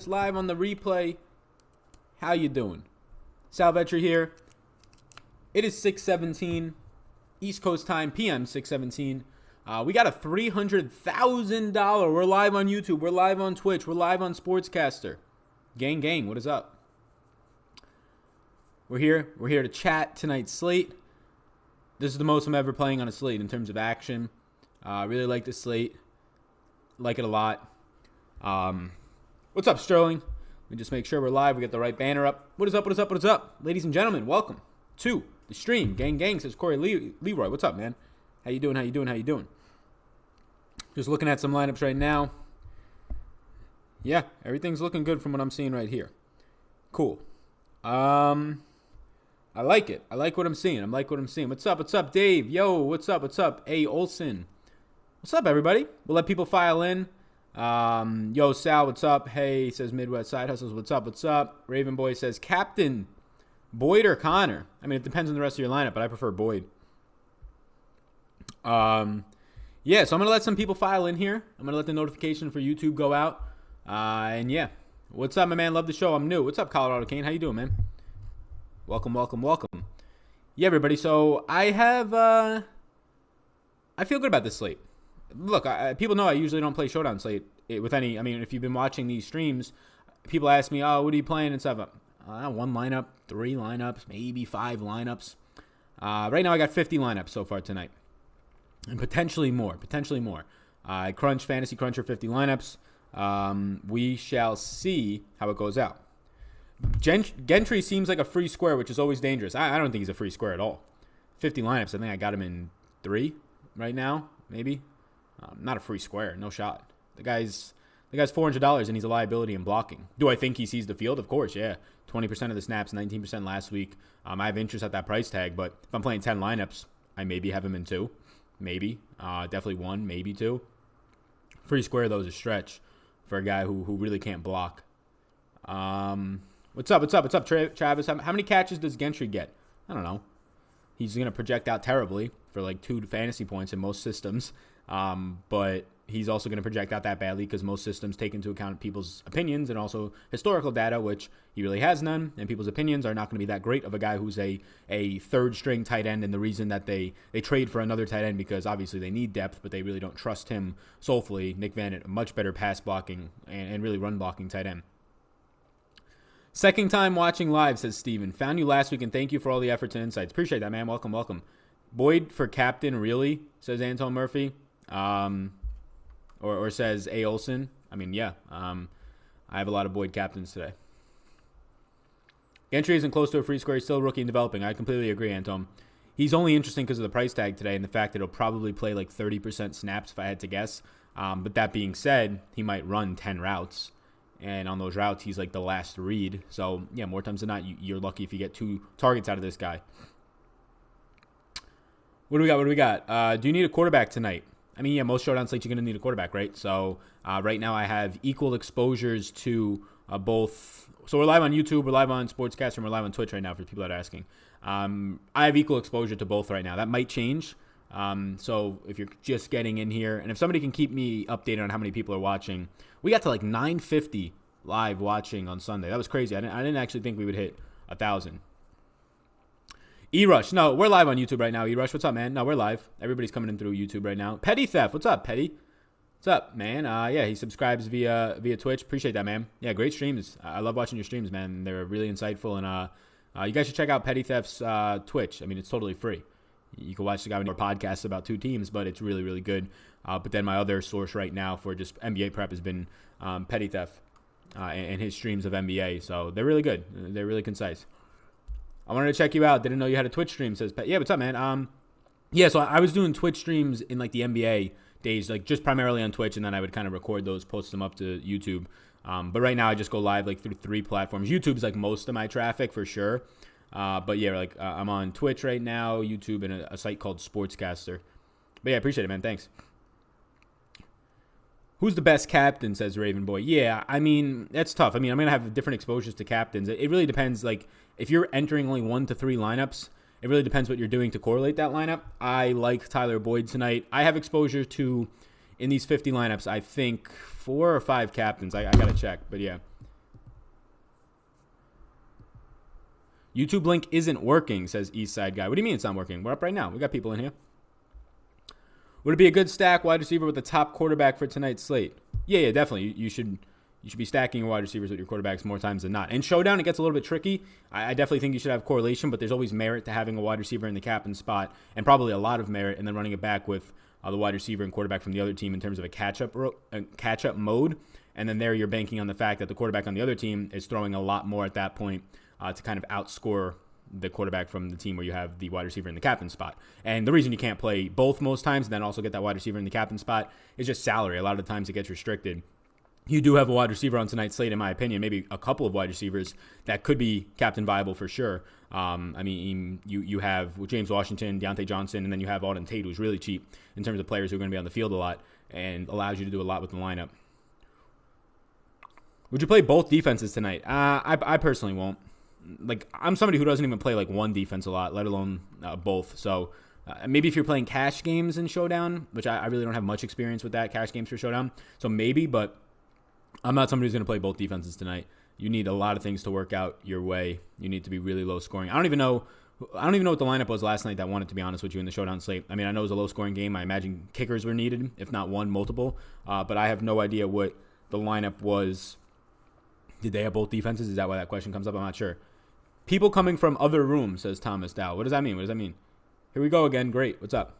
live on the replay. How you doing? Sal Vetri here. It is 6:17 East Coast time, PM 6:17. We got a $300,000. We're live on YouTube. We're live on Twitch. We're live on Sportscaster. Gang, what is up? We're here. We're here to chat tonight's slate. This is the most I'm ever playing on a slate in terms of action. Really like this slate. Like it a lot. What's up, Sterling? Let me just make sure we're live. We got the right banner up. What is up? What is up? What is up? Ladies and gentlemen, welcome to the stream. Gang, says Corey Leroy. What's up, man? How you doing? How you doing? How you doing? Just looking at some lineups right now. Yeah, everything's looking good from what I'm seeing right here. Cool. I like it. I like what I'm seeing. What's up? What's up, Dave? Yo, what's up? What's up? A. Olson. What's up, everybody? We'll let people file in. Yo, Sal, what's up? Hey, says Midwest Side Hustles. What's up? What's up? Raven Boy says Captain Boyd or Connor. I mean, it depends on the rest of your lineup, but I prefer Boyd. Yeah, so I'm gonna let some people file in here. I'm gonna let the notification for YouTube go out. And yeah, what's up, my man? Love the show. I'm new. What's up, Colorado Kane? How you doing, man? Welcome. Yeah, everybody. So I feel good about this slate. Look, people know I usually don't play Showdown slate with any. I mean, if you've been watching these streams, people ask me, "Oh, what are you playing?" and stuff. One lineup, 3 lineups, maybe 5 lineups. Right now, I got 50 lineups so far tonight, and potentially more. I crunch Fantasy Cruncher 50 lineups. We shall see how it goes out. Gentry seems like a free square, which is always dangerous. I don't think he's a free square at all. 50 lineups. I think I got him in 3 right now, maybe. Not a free square, no shot. The guy's $400 and he's a liability in blocking. Do I think he sees the field? Of course, yeah. 20% of the snaps, 19% last week. I have interest at that price tag, but if I'm playing 10 lineups, I maybe have him in 2, maybe. Definitely 1, maybe 2. Free square though is a stretch for a guy who really can't block. What's up, Travis? How many catches does Gentry get? I don't know. He's gonna project out terribly for like 2 fantasy points in most systems. But he's also going to project out that badly because most systems take into account people's opinions and also historical data, which he really has none. And people's opinions are not going to be that great of a guy who's a third-string tight end. And the reason that they trade for another tight end because obviously they need depth, but they really don't trust him soulfully. Nick Vannett, a much better pass blocking and really run blocking tight end. Second time watching live, says Steven. Found you last week and thank you for all the efforts and insights. Appreciate that, man. Welcome. Boyd for captain, really? Says Anton Murphy. Or says A. Olson. I mean, yeah. I have a lot of Boyd captains today. Gentry isn't close to a free square. He's still a rookie and developing. I completely agree, Anton. He's only interesting because of the price tag today and the fact that he'll probably play like 30% snaps if I had to guess. But that being said, he might run 10 routes. And on those routes, he's like the last read. So, yeah, more times than not, you're lucky if you get 2 targets out of this guy. What do we got? Do you need a quarterback tonight? I mean, yeah, most Showdown slates you're going to need a quarterback, right? So right now I have equal exposures to both. So we're live on YouTube, we're live on Sportscaster, and we're live on Twitch right now for people that are asking. I have equal exposure to both right now. That might change. So if you're just getting in here, and if somebody can keep me updated on how many people are watching, we got to like 950 live watching on Sunday. That was crazy. I didn't actually think we would hit 1,000. E-Rush. No, we're live on YouTube right now. E-Rush, what's up, man? No, we're live. Everybody's coming in through YouTube right now. Petty Theft, what's up, Petty? What's up, man? Yeah, he subscribes via Twitch. Appreciate that, man. Yeah, great streams. I love watching your streams, man. They're really insightful, and you guys should check out Petty Theft's Twitch. I mean, it's totally free. You can watch the guy with more podcasts about 2 teams, but it's really, really good. But then my other source right now for just NBA prep has been Petty Theft and his streams of NBA. So they're really good. They're really concise. I wanted to check you out. Didn't know you had a Twitch stream, says Pat. Yeah, what's up, man? Yeah, so I was doing Twitch streams in like the NBA days, like just primarily on Twitch, and then I would kind of record those, post them up to YouTube. But right now I just go live like through 3 platforms. YouTube's like most of my traffic for sure. But yeah, like I'm on Twitch right now, YouTube, and a site called Sportscaster. But yeah, I appreciate it, man. Thanks. Who's the best captain, says Raven Boy. Yeah, I mean, that's tough. I mean, I'm going to have different exposures to captains. It really depends. Like, if you're entering only 1 to 3 lineups, it really depends what you're doing to correlate that lineup. I like Tyler Boyd tonight. I have exposure to, in these 50 lineups, I think 4 or 5 captains. I got to check. But yeah, YouTube link isn't working, says Eastside Guy. What do you mean it's not working? We're up right now. We got people in here. Would it be a good stack wide receiver with the top quarterback for tonight's slate? Yeah, definitely. You should be stacking your wide receivers with your quarterbacks more times than not. In Showdown, it gets a little bit tricky. I definitely think you should have correlation, but there's always merit to having a wide receiver in the captain spot, and probably a lot of merit, and then running it back with the wide receiver and quarterback from the other team in terms of a catch-up mode. And then there you're banking on the fact that the quarterback on the other team is throwing a lot more at that point to kind of outscore the quarterback from the team where you have the wide receiver in the captain spot. And the reason you can't play both most times and then also get that wide receiver in the captain spot is just salary. A lot of the times it gets restricted. You do have a wide receiver on tonight's slate, in my opinion, maybe a couple of wide receivers that could be captain viable for sure. You have James Washington, Deontay Johnson, and then you have Auden Tate, who's really cheap in terms of players who are going to be on the field a lot and allows you to do a lot with the lineup. Would you play both defenses tonight? I personally won't. Like, I'm somebody who doesn't even play like one defense a lot, let alone both. So maybe if you're playing cash games in Showdown, which I really don't have much experience with that, cash games for Showdown. So maybe, but I'm not somebody who's going to play both defenses tonight. You need a lot of things to work out your way. You need to be really low scoring. I don't even know what the lineup was last night that won it, to be honest with you, in the Showdown slate. I mean, I know it was a low scoring game. I imagine kickers were needed, if not one, multiple. But I have no idea what the lineup was. Did they have both defenses? Is that why that question comes up? I'm not sure. People coming from other rooms, says Thomas Dow. What does that mean? Here we go again. Great. What's up?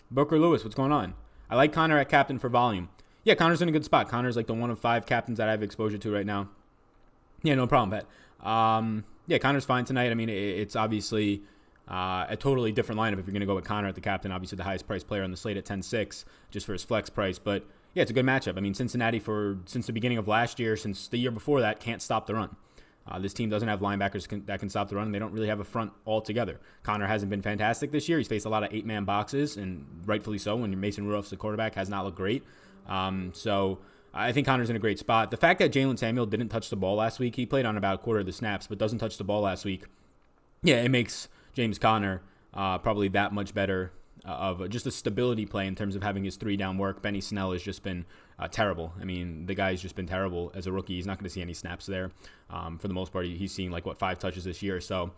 Booker Lewis, what's going on? I like Connor at captain for volume. Yeah, Connor's in a good spot. Connor's like the one of 5 captains that I have exposure to right now. Yeah, no problem, Pat. Yeah, Connor's fine tonight. I mean, it's obviously a totally different lineup if you're going to go with Connor at the captain. Obviously, the highest priced player on the slate at 10-6 just for his flex price. But yeah, it's a good matchup. I mean, Cincinnati since the beginning of last year, since the year before that, can't stop the run. This team doesn't have linebackers that can stop the run, and they don't really have a front altogether. Connor hasn't been fantastic this year. He's faced a lot of 8-man boxes, and rightfully so when Mason Rudolph's the quarterback has not looked great. So I think Connor's in a great spot. The fact that Jalen Samuel didn't touch the ball last week, he played on about a quarter of the snaps, but doesn't touch the ball last week. Yeah, it makes James Conner probably that much better of just a stability play in terms of having his 3-down work. Benny Snell has just been terrible. I mean, the guy's just been terrible as a rookie. He's not going to see any snaps there. For the most part, he's seen 5 touches this year. So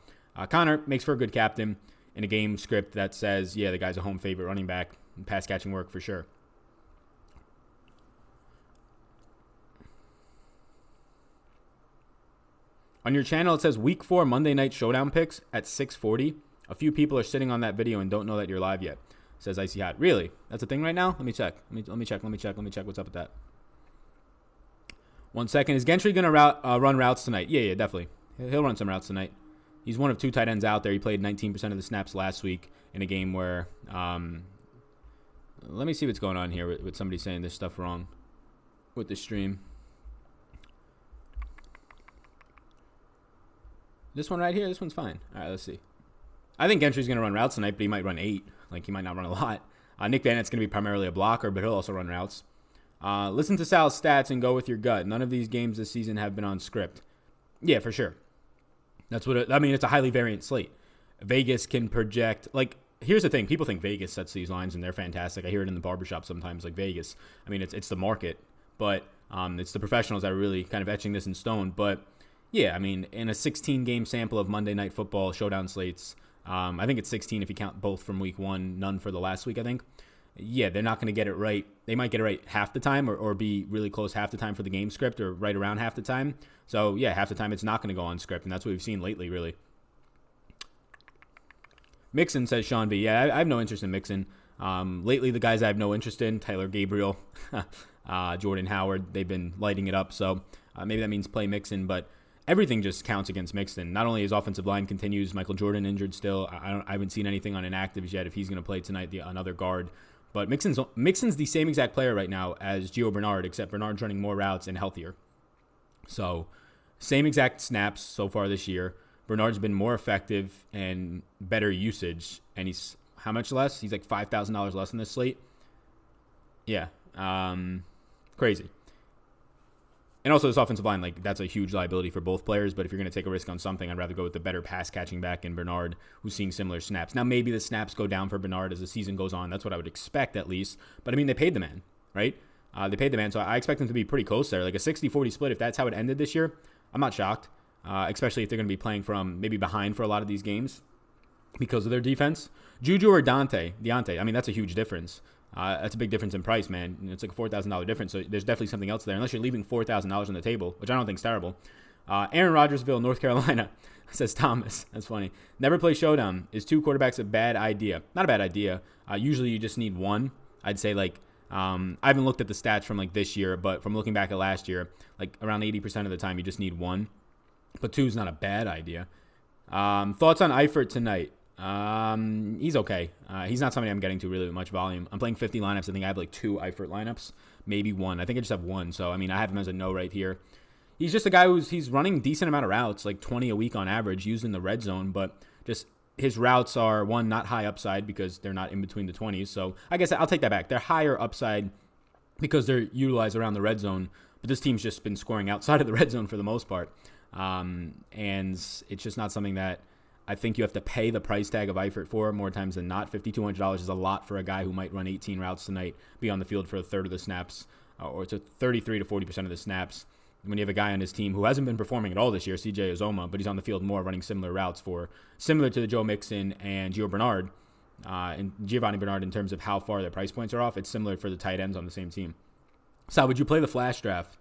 Connor makes for a good captain in a game script that says, yeah, the guy's a home favorite running back, pass catching work for sure. On your channel, it says Week 4 Monday Night Showdown picks at 6:40. A few people are sitting on that video and don't know that you're live yet, says Icy Hot. Really? That's a thing right now? Let me check. Let me check. What's up with that? 1 second. Is Gentry going to run routes tonight? Yeah, definitely. He'll run some routes tonight. He's one of 2 tight ends out there. He played 19% of the snaps last week in a game where let me see what's going on here with somebody saying this stuff wrong with the stream. This one right here, this one's fine. All right, let's see. I think Gentry's going to run routes tonight, but he might run 8. He might not run a lot. Nick Vannett's going to be primarily a blocker, but he'll also run routes. Listen to Sal's stats and go with your gut. None of these games this season have been on script. Yeah, for sure. That's what it's a highly variant slate. Vegas can project. Here's the thing. People think Vegas sets these lines, and they're fantastic. I hear it in the barbershop sometimes, Vegas. I mean, it's the market, but it's the professionals that are really kind of etching this in stone. But yeah, I mean, in a 16-game sample of Monday Night Football Showdown slates, I think it's 16 if you count both from week 1, none for the last week, I think. Yeah, they're not going to get it right. They might get it right half the time or be really close half the time for the game script or right around half the time. So, yeah, half the time it's not going to go on script, and that's what we've seen lately, really. Mixon, says Sean B. Yeah, I have no interest in Mixon. Lately, the guys I have no interest in, Tyler Gabriel, Jordan Howard, they've been lighting it up. So maybe that means play Mixon, but everything just counts against Mixon. Not only his offensive line continues, Michael Jordan injured still. I haven't seen anything on inactives yet if he's going to play tonight, another guard. But Mixon's the same exact player right now as Gio Bernard, except Bernard's running more routes and healthier. So same exact snaps so far this year. Bernard's been more effective and better usage. And he's how much less? He's like $5,000 less in this slate. Yeah. Crazy. And also this offensive line, that's a huge liability for both players. But if you're going to take a risk on something, I'd rather go with the better pass-catching back in Bernard, who's seeing similar snaps. Now, maybe the snaps go down for Bernard as the season goes on. That's what I would expect, at least. But, I mean, they paid the man, right? They paid the man, so I expect them to be pretty close there. Like a 60-40 split, if that's how it ended this year, I'm not shocked, especially if they're going to be playing from maybe behind for a lot of these games because of their defense. Juju or Deontay, I mean, that's a huge difference. That's a big difference in price, man. It's like a $4,000 difference, so there's definitely something else there, unless you're leaving $4,000 on the table, which I don't think is terrible. Aaron Rodgersville, North Carolina, says Thomas. That's funny. Never play Showdown. Is 2 quarterbacks a bad idea? Not a bad idea. Usually you just need one. I'd say like, I haven't looked at the stats from like this year, but from looking back at last year, like around 80% of the time you just need one. But 2 is not a bad idea. Thoughts on Eifert tonight? He's okay. He's not somebody I'm getting to really with much volume. I'm playing 50 lineups. I think I have like 2 Eifert lineups, maybe 1. I think I just have 1. So, I mean, I have him as a no right here. He's just a guy he's running decent amount of routes, like 20 a week on average, used in the red zone, but just his routes are, one, not high upside because they're not in between the 20s. So I guess I'll take that back. They're higher upside because they're utilized around the red zone, but this team's just been scoring outside of the red zone for the most part. And it's just not something that I think you have to pay the price tag of Eifert for more times than not. $5,200 is a lot for a guy who might run 18 routes tonight, be on the field for a third of the snaps, or to 33 to 40% of the snaps. When you have a guy on his team who hasn't been performing at all this year, CJ Uzomah, but he's on the field more running similar routes similar to the Joe Mixon and Gio Bernard, and Giovanni Bernard in terms of how far their price points are off. It's similar for the tight ends on the same team. Sal, would you play the flash draft?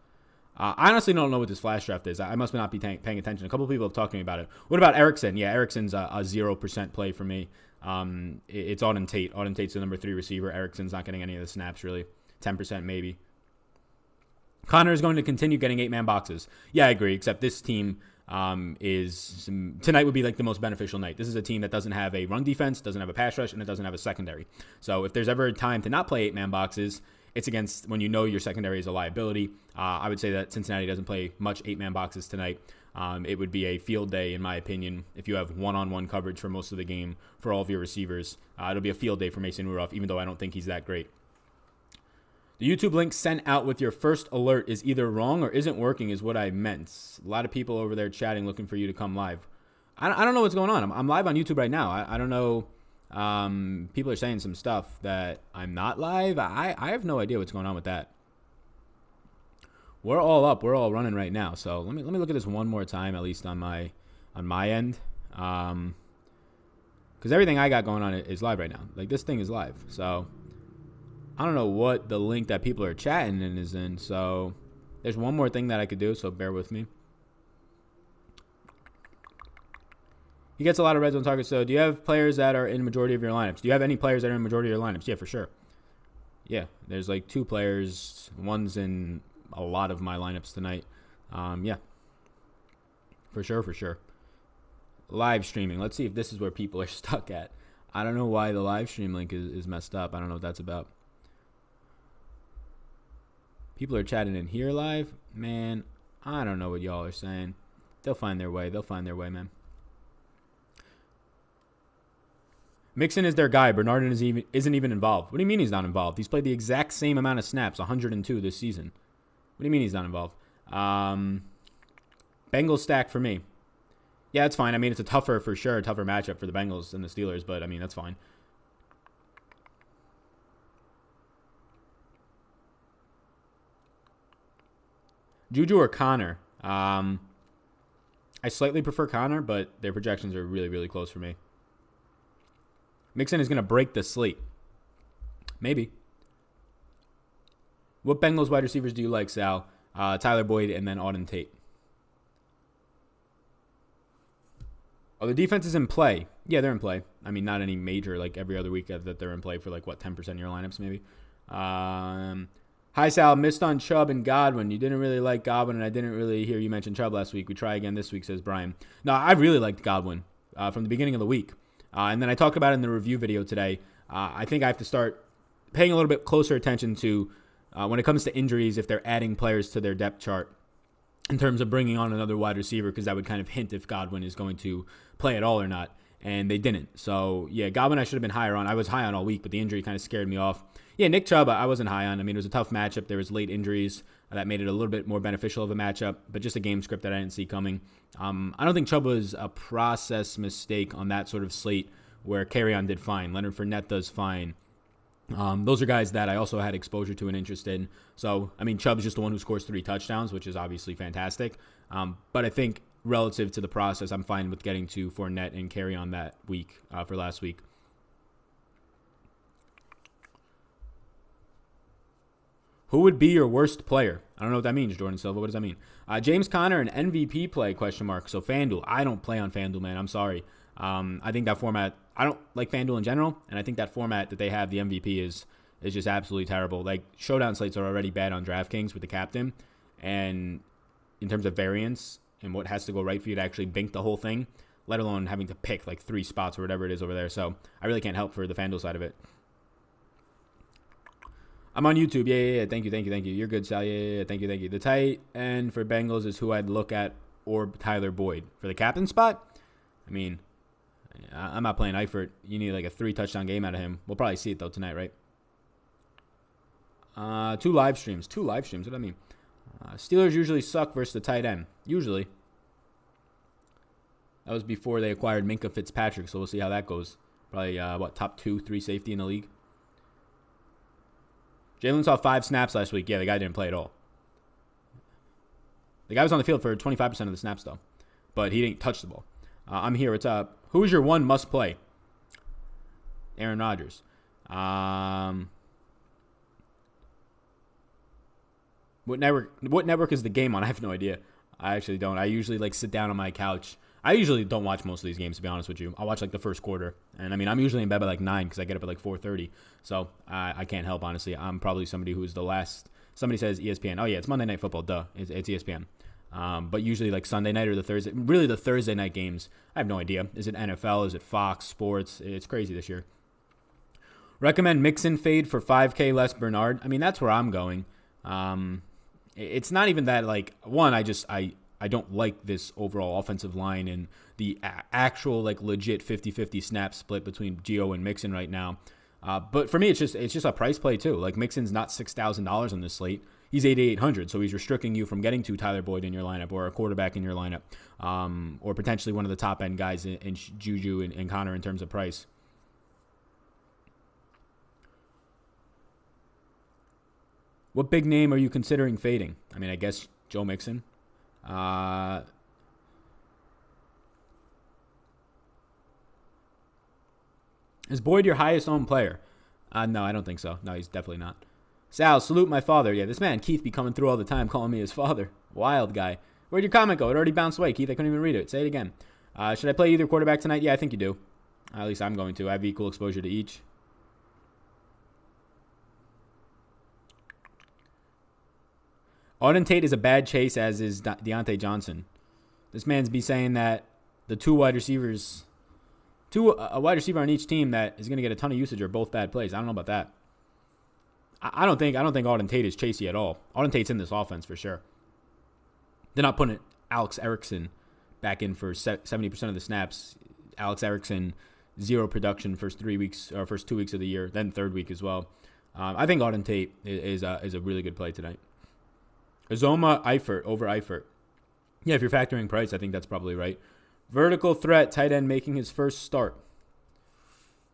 I honestly don't know what this flash draft is. I must not be paying attention. A couple of people have talked to me about it. What about Erickson? Yeah, Erickson's a 0% play for me. It's Auden Tate. Auden Tate's the number 3 receiver. Erickson's not getting any of the snaps, really. 10% maybe. Connor is going to continue getting 8-man boxes. Yeah, I agree, except this team tonight would be like the most beneficial night. This is a team that doesn't have a run defense, doesn't have a pass rush, and it doesn't have a secondary. So if there's ever a time to not play 8-man boxes, it's against when you know your secondary is a liability. I would say that Cincinnati doesn't play much 8-man boxes tonight. It would be a field day, in my opinion, if you have one-on-one coverage for most of the game for all of your receivers. It'll be a field day for Mason Rudolph, even though I don't think he's that great. The YouTube link sent out with your first alert is either wrong or isn't working is what I meant. A lot of people over there chatting looking for you to come live. I don't know what's going on. I'm live on YouTube right now. I don't know. People are saying some stuff that I'm not live. I have no idea what's going on with that. We're all up. We're all running right now. So let me look at this one more time, at least on my end. Because everything I got going on is live right now. Like this thing is live. So I don't know what the link that people are chatting in is in. So there's one more thing that I could do. So bear with me. He gets a lot of red zone targets. So do you have players that are in majority of your lineups? Do you have any players that are in majority of your lineups? Yeah, for sure. Yeah, there's like 2 players. One's in a lot of my lineups tonight. Yeah, for sure. Live streaming. Let's see if this is where people are stuck at. I don't know why the live stream link is messed up. I don't know what that's about. People are chatting in here live. Man, I don't know what y'all are saying. They'll find their way. Man. Mixon is their guy. Bernard isn't even involved. What do you mean he's not involved? He's played the exact same amount of snaps, 102 this season. What do you mean he's not involved? Bengals stack for me. Yeah, it's fine. I mean, it's a tougher matchup for the Bengals than the Steelers, but I mean, that's fine. Juju or Connor? I slightly prefer Connor, but their projections are really, really close for me. Mixon is going to break the slate. Maybe. What Bengals wide receivers do you like, Sal? Tyler Boyd and then Auden Tate. Oh, the defense is in play. Yeah, they're in play. I mean, not any major, like every other week that they're in play for like, 10% of your lineups maybe. Hi, Sal. Missed on Chubb and Godwin. You didn't really like Godwin, and I didn't really hear you mention Chubb last week. We try again this week, says Brian. No, I really liked Godwin from the beginning of the week. And then I talked about it in the review video today. I think I have to start paying a little bit closer attention to when it comes to injuries, if they're adding players to their depth chart in terms of bringing on another wide receiver, because that would kind of hint if Godwin is going to play at all or not. And they didn't. So, yeah, Godwin I should have been higher on. I was high on all week, but the injury kind of scared me off. Yeah, Nick Chubb I wasn't high on. I mean, it was a tough matchup. There was late injuries that made it a little bit more beneficial of a matchup, but just a game script that I didn't see coming. I don't think Chubb was a process mistake on that sort of slate where Carrion did fine. Leonard Fournette does fine. Those are guys that I also had exposure to and interest in. So, I mean, Chubb's just the one who scores 3 touchdowns, which is obviously fantastic. But I think relative to the process, I'm fine with getting to Fournette and carry on that week for last week. Who would be your worst player? I don't know what that means, Jordan Silva. What does that mean? James Conner, an MVP play, question mark. So FanDuel. I don't play on FanDuel, man. I'm sorry. I think that format, I don't like FanDuel in general, and I think that format that they have, the MVP, is just absolutely terrible. Like, Showdown slates are already bad on Draftkings with the captain, and in terms of variance and what has to go right for you to actually bink the whole thing, let alone having to pick like 3 spots or whatever it is over there. So I really can't help for the FanDuel side of it. I'm on YouTube. Yeah. Thank you. You're good, Sal. Yeah. Thank you. The tight end for Bengals is who I'd look at, or Tyler Boyd. For the captain spot, I mean, I'm not playing Eifert. You need like a 3-touchdown game out of him. We'll probably see it, though, tonight, right? 2 live streams. What do I mean? Steelers usually suck versus the tight end. Usually. That was before they acquired Minkah Fitzpatrick, so we'll see how that goes. Probably, top 2-3 safety in the league. Jalen saw 5 snaps last week. Yeah, the guy didn't play at all. The guy was on the field for 25% of the snaps, though. But he didn't touch the ball. I'm here. What's up? Who is your one must-play? Aaron Rodgers. What network is the game on? I have no idea. I actually don't. I usually sit down on my couch. I usually don't watch most of these games, to be honest with you. I'll watch the first quarter. And I mean, I'm usually in bed by 9 because I get up at 4:30. So I can't help, honestly. I'm probably somebody who's the last. Somebody says ESPN. Oh, yeah, it's Monday Night Football. Duh. It's ESPN. But usually Sunday night or the Thursday night games, I have no idea. Is it NFL? Is it Fox Sports? It's crazy this year. Recommend Mixon fade for 5K less Bernard. I mean, that's where I'm going. It's not even that, one, I don't like this overall offensive line and the actual legit 50-50 snap split between Gio and Mixon right now. But for me, it's just a price play too. Mixon's not $6,000 on this slate. He's $8,800, so he's restricting you from getting to Tyler Boyd in your lineup or a quarterback in your lineup, or potentially one of the top end guys in Juju and Connor in terms of price. What big name are you considering fading? I mean, I guess Joe Mixon. Is Boyd your highest owned player? No, I don't think so. No, he's definitely not. Sal, salute my father. Yeah, this man, Keith, be coming through all the time calling me his father. Wild guy. Where'd your comment go? It already bounced away, Keith. I couldn't even read it. Say it again. Should I play either quarterback tonight? Yeah, I think you do. At least I'm going to. I have equal exposure to each. Auden Tate is a bad chase, as is Deontay Johnson. This man's be saying that the a wide receiver on each team that is going to get a ton of usage are both bad plays. I don't know about that. I don't think Auden Tate is chasey at all. Auden Tate's in this offense for sure. They're not putting Alex Erickson back in for 70% of the snaps. Alex Erickson, 0 production first 2 weeks of the year, then third week as well. I think Auden Tate is a really good play tonight. Azoma Eifert over Eifert. Yeah, if you're factoring price, I think that's probably right. Vertical threat, tight end making his first start.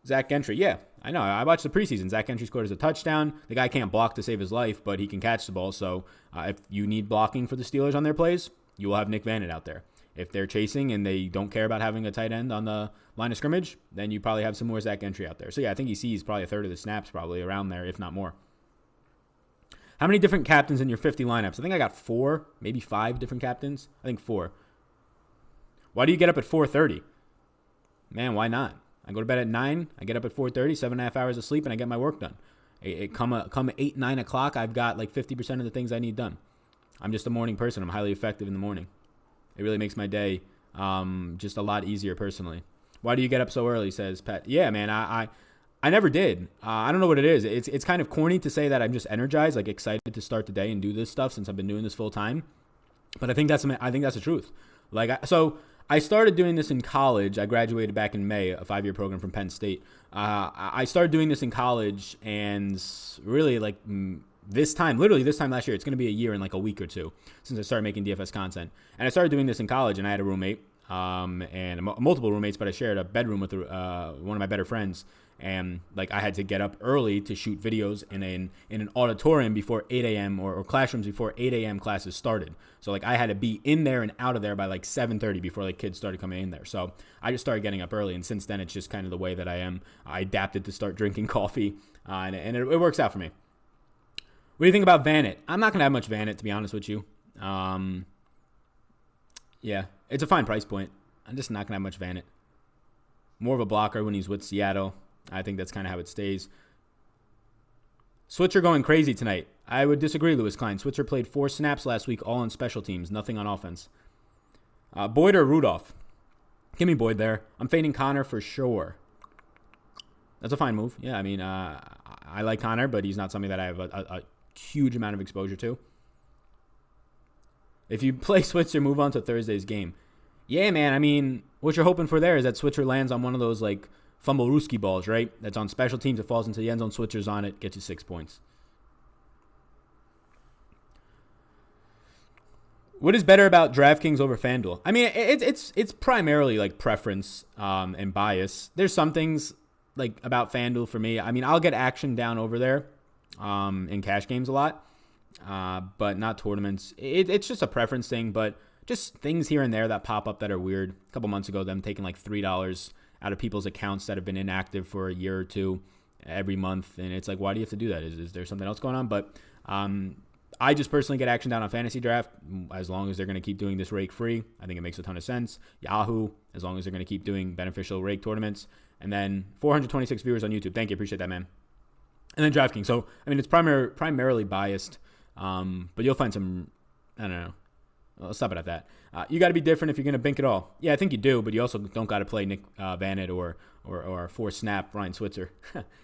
Zach Gentry. Yeah, I know. I watched the preseason. Zach Gentry scored as a touchdown. The guy can't block to save his life, but he can catch the ball. So if you need blocking for the Steelers on their plays, you will have Nick Vanett out there. If they're chasing and they don't care about having a tight end on the line of scrimmage, then you probably have some more Zach Gentry out there. So yeah, I think he sees probably a third of the snaps, probably around there, if not more. How many different captains in your 50 lineups? I think I got 4, maybe 5 different captains. I think 4. Why do you get up at 4:30? Man, why not? I go to bed at 9. I get up at 4:30, 7.5 hours of sleep, and I get my work done. Come 8, 9 o'clock, I've got 50% of the things I need done. I'm just a morning person. I'm highly effective in the morning. It really makes my day just a lot easier personally. Why do you get up so early, says Pat. Yeah, man, I never did. I don't know what it is. It's kind of corny to say that I'm just energized, excited to start the day and do this stuff since I've been doing this full time. But I think that's the truth. So I started doing this in college. I graduated back in May, a 5-year program from Penn State. I started doing this in college, and really this time last year, it's going to be a year and a week or two since I started making DFS content. And I started doing this in college, and I had a roommate, and multiple roommates, but I shared a bedroom with one of my better friends. And like I had to get up early to shoot videos in an auditorium before 8 a.m. or classrooms before 8 a.m. classes started. So like I had to be in there and out of there by like 7:30 before like kids started coming in there. So I just started getting up early, and since then it's just kind of the way that I am. I adapted to start drinking coffee, and it works out for me. What do you think about Vanit? I'm not gonna have much Vanit, to be honest with you. Yeah, it's a fine price point. I'm just not gonna have much Vanit. More of a blocker when he's with Seattle. I think that's kind of how it stays. Switzer going crazy tonight. I would disagree, Lewis Klein. Switzer played 4 snaps last week, all on special teams, nothing on offense. Boyd or Rudolph? Give me Boyd there. I'm fading Connor for sure. That's a fine move. Yeah, I mean, I like Connor, but he's not something that I have a huge amount of exposure to. If you play Switzer, move on to Thursday's game. Yeah, man, I mean, what you're hoping for there is that Switzer lands on one of those, like, Fumblerooski balls, right? That's on special teams. It falls into the end zone. Switzer's on it. Gets you 6 points. What is better about DraftKings over FanDuel? I mean, it's primarily, like, preference and bias. There's some things, like, about FanDuel for me. I mean, I'll get action down over there in cash games a lot, but not tournaments. It's just a preference thing, but just things here and there that pop up that are weird. A couple months ago, them taking, like, $3 out of people's accounts that have been inactive for a year or two every month. And it's like, why do you have to do that? Is there something else going on? But I just personally get action down on Fantasy Draft as long as they're going to keep doing this rake free. I think it makes a ton of sense. Yahoo, as long as they're going to keep doing beneficial rake tournaments. And then 426 viewers on YouTube. Thank you. Appreciate that, man. And then DraftKings. So, I mean, it's primarily biased, but you'll find some, I don't know. I'll stop it at that. You got to be different if you're going to bink it all. Yeah, I think you do, but you also don't got to play Nick Vanit or 4-snap Ryan Switzer.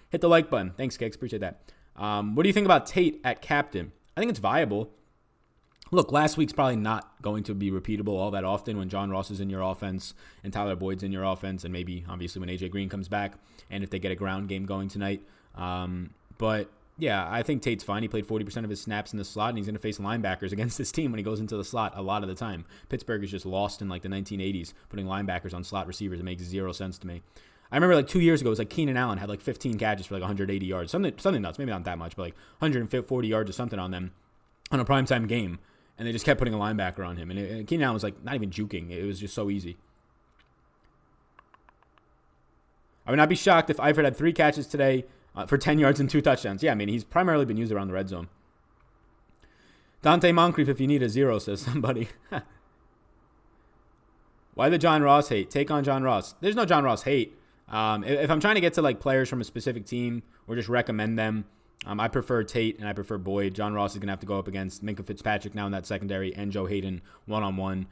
Hit the like button. Thanks, Kicks. Appreciate that. What do you think about Tate at captain? I think it's viable. Look, last week's probably not going to be repeatable all that often when John Ross is in your offense and Tyler Boyd's in your offense, and maybe, obviously, when A.J. Green comes back and if they get a ground game going tonight. But yeah, I think Tate's fine. He played 40% of his snaps in the slot, and he's going to face linebackers against this team when he goes into the slot a lot of the time. Pittsburgh is just lost in like the 1980s, putting linebackers on slot receivers. It makes zero sense to me. I remember like 2 years ago, it was like Keenan Allen had like 15 catches for like 180 yards. Something nuts. Maybe not that much, but like 140 yards or something on them on a primetime game. And they just kept putting a linebacker on him. And Keenan Allen was like not even juking. It was just so easy. I would not be shocked if Eifert had 3 catches today for 10 yards and 2 touchdowns. Yeah, I mean, he's primarily been used around the red zone. Dante Moncrief, if you need a 0, says somebody. Why the John Ross hate? Take on John Ross. There's no John Ross hate. If I'm trying to get to like players from a specific team or just recommend them, I prefer Tate and I prefer Boyd. John Ross is going to have to go up against Minkah Fitzpatrick now in that secondary and Joe Hayden one-on-one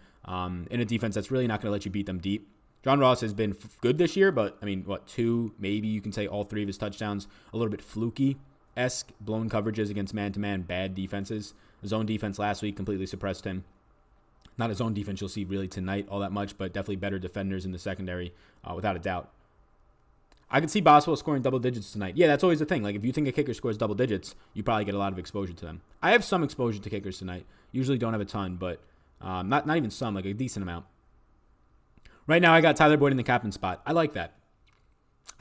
in a defense that's really not going to let you beat them deep. John Ross has been good this year, but, I mean, 2, maybe you can say all 3 of his touchdowns, a little bit fluky-esque, blown coverages against man-to-man, bad defenses. Zone defense last week completely suppressed him. Not a zone defense you'll see really tonight all that much, but definitely better defenders in the secondary, without a doubt. I could see Boswell scoring double digits tonight. Yeah, that's always the thing. Like, if you think a kicker scores double digits, you probably get a lot of exposure to them. I have some exposure to kickers tonight. Usually don't have a ton, but not even some, like a decent amount. Right now, I got Tyler Boyd in the captain spot. I like that.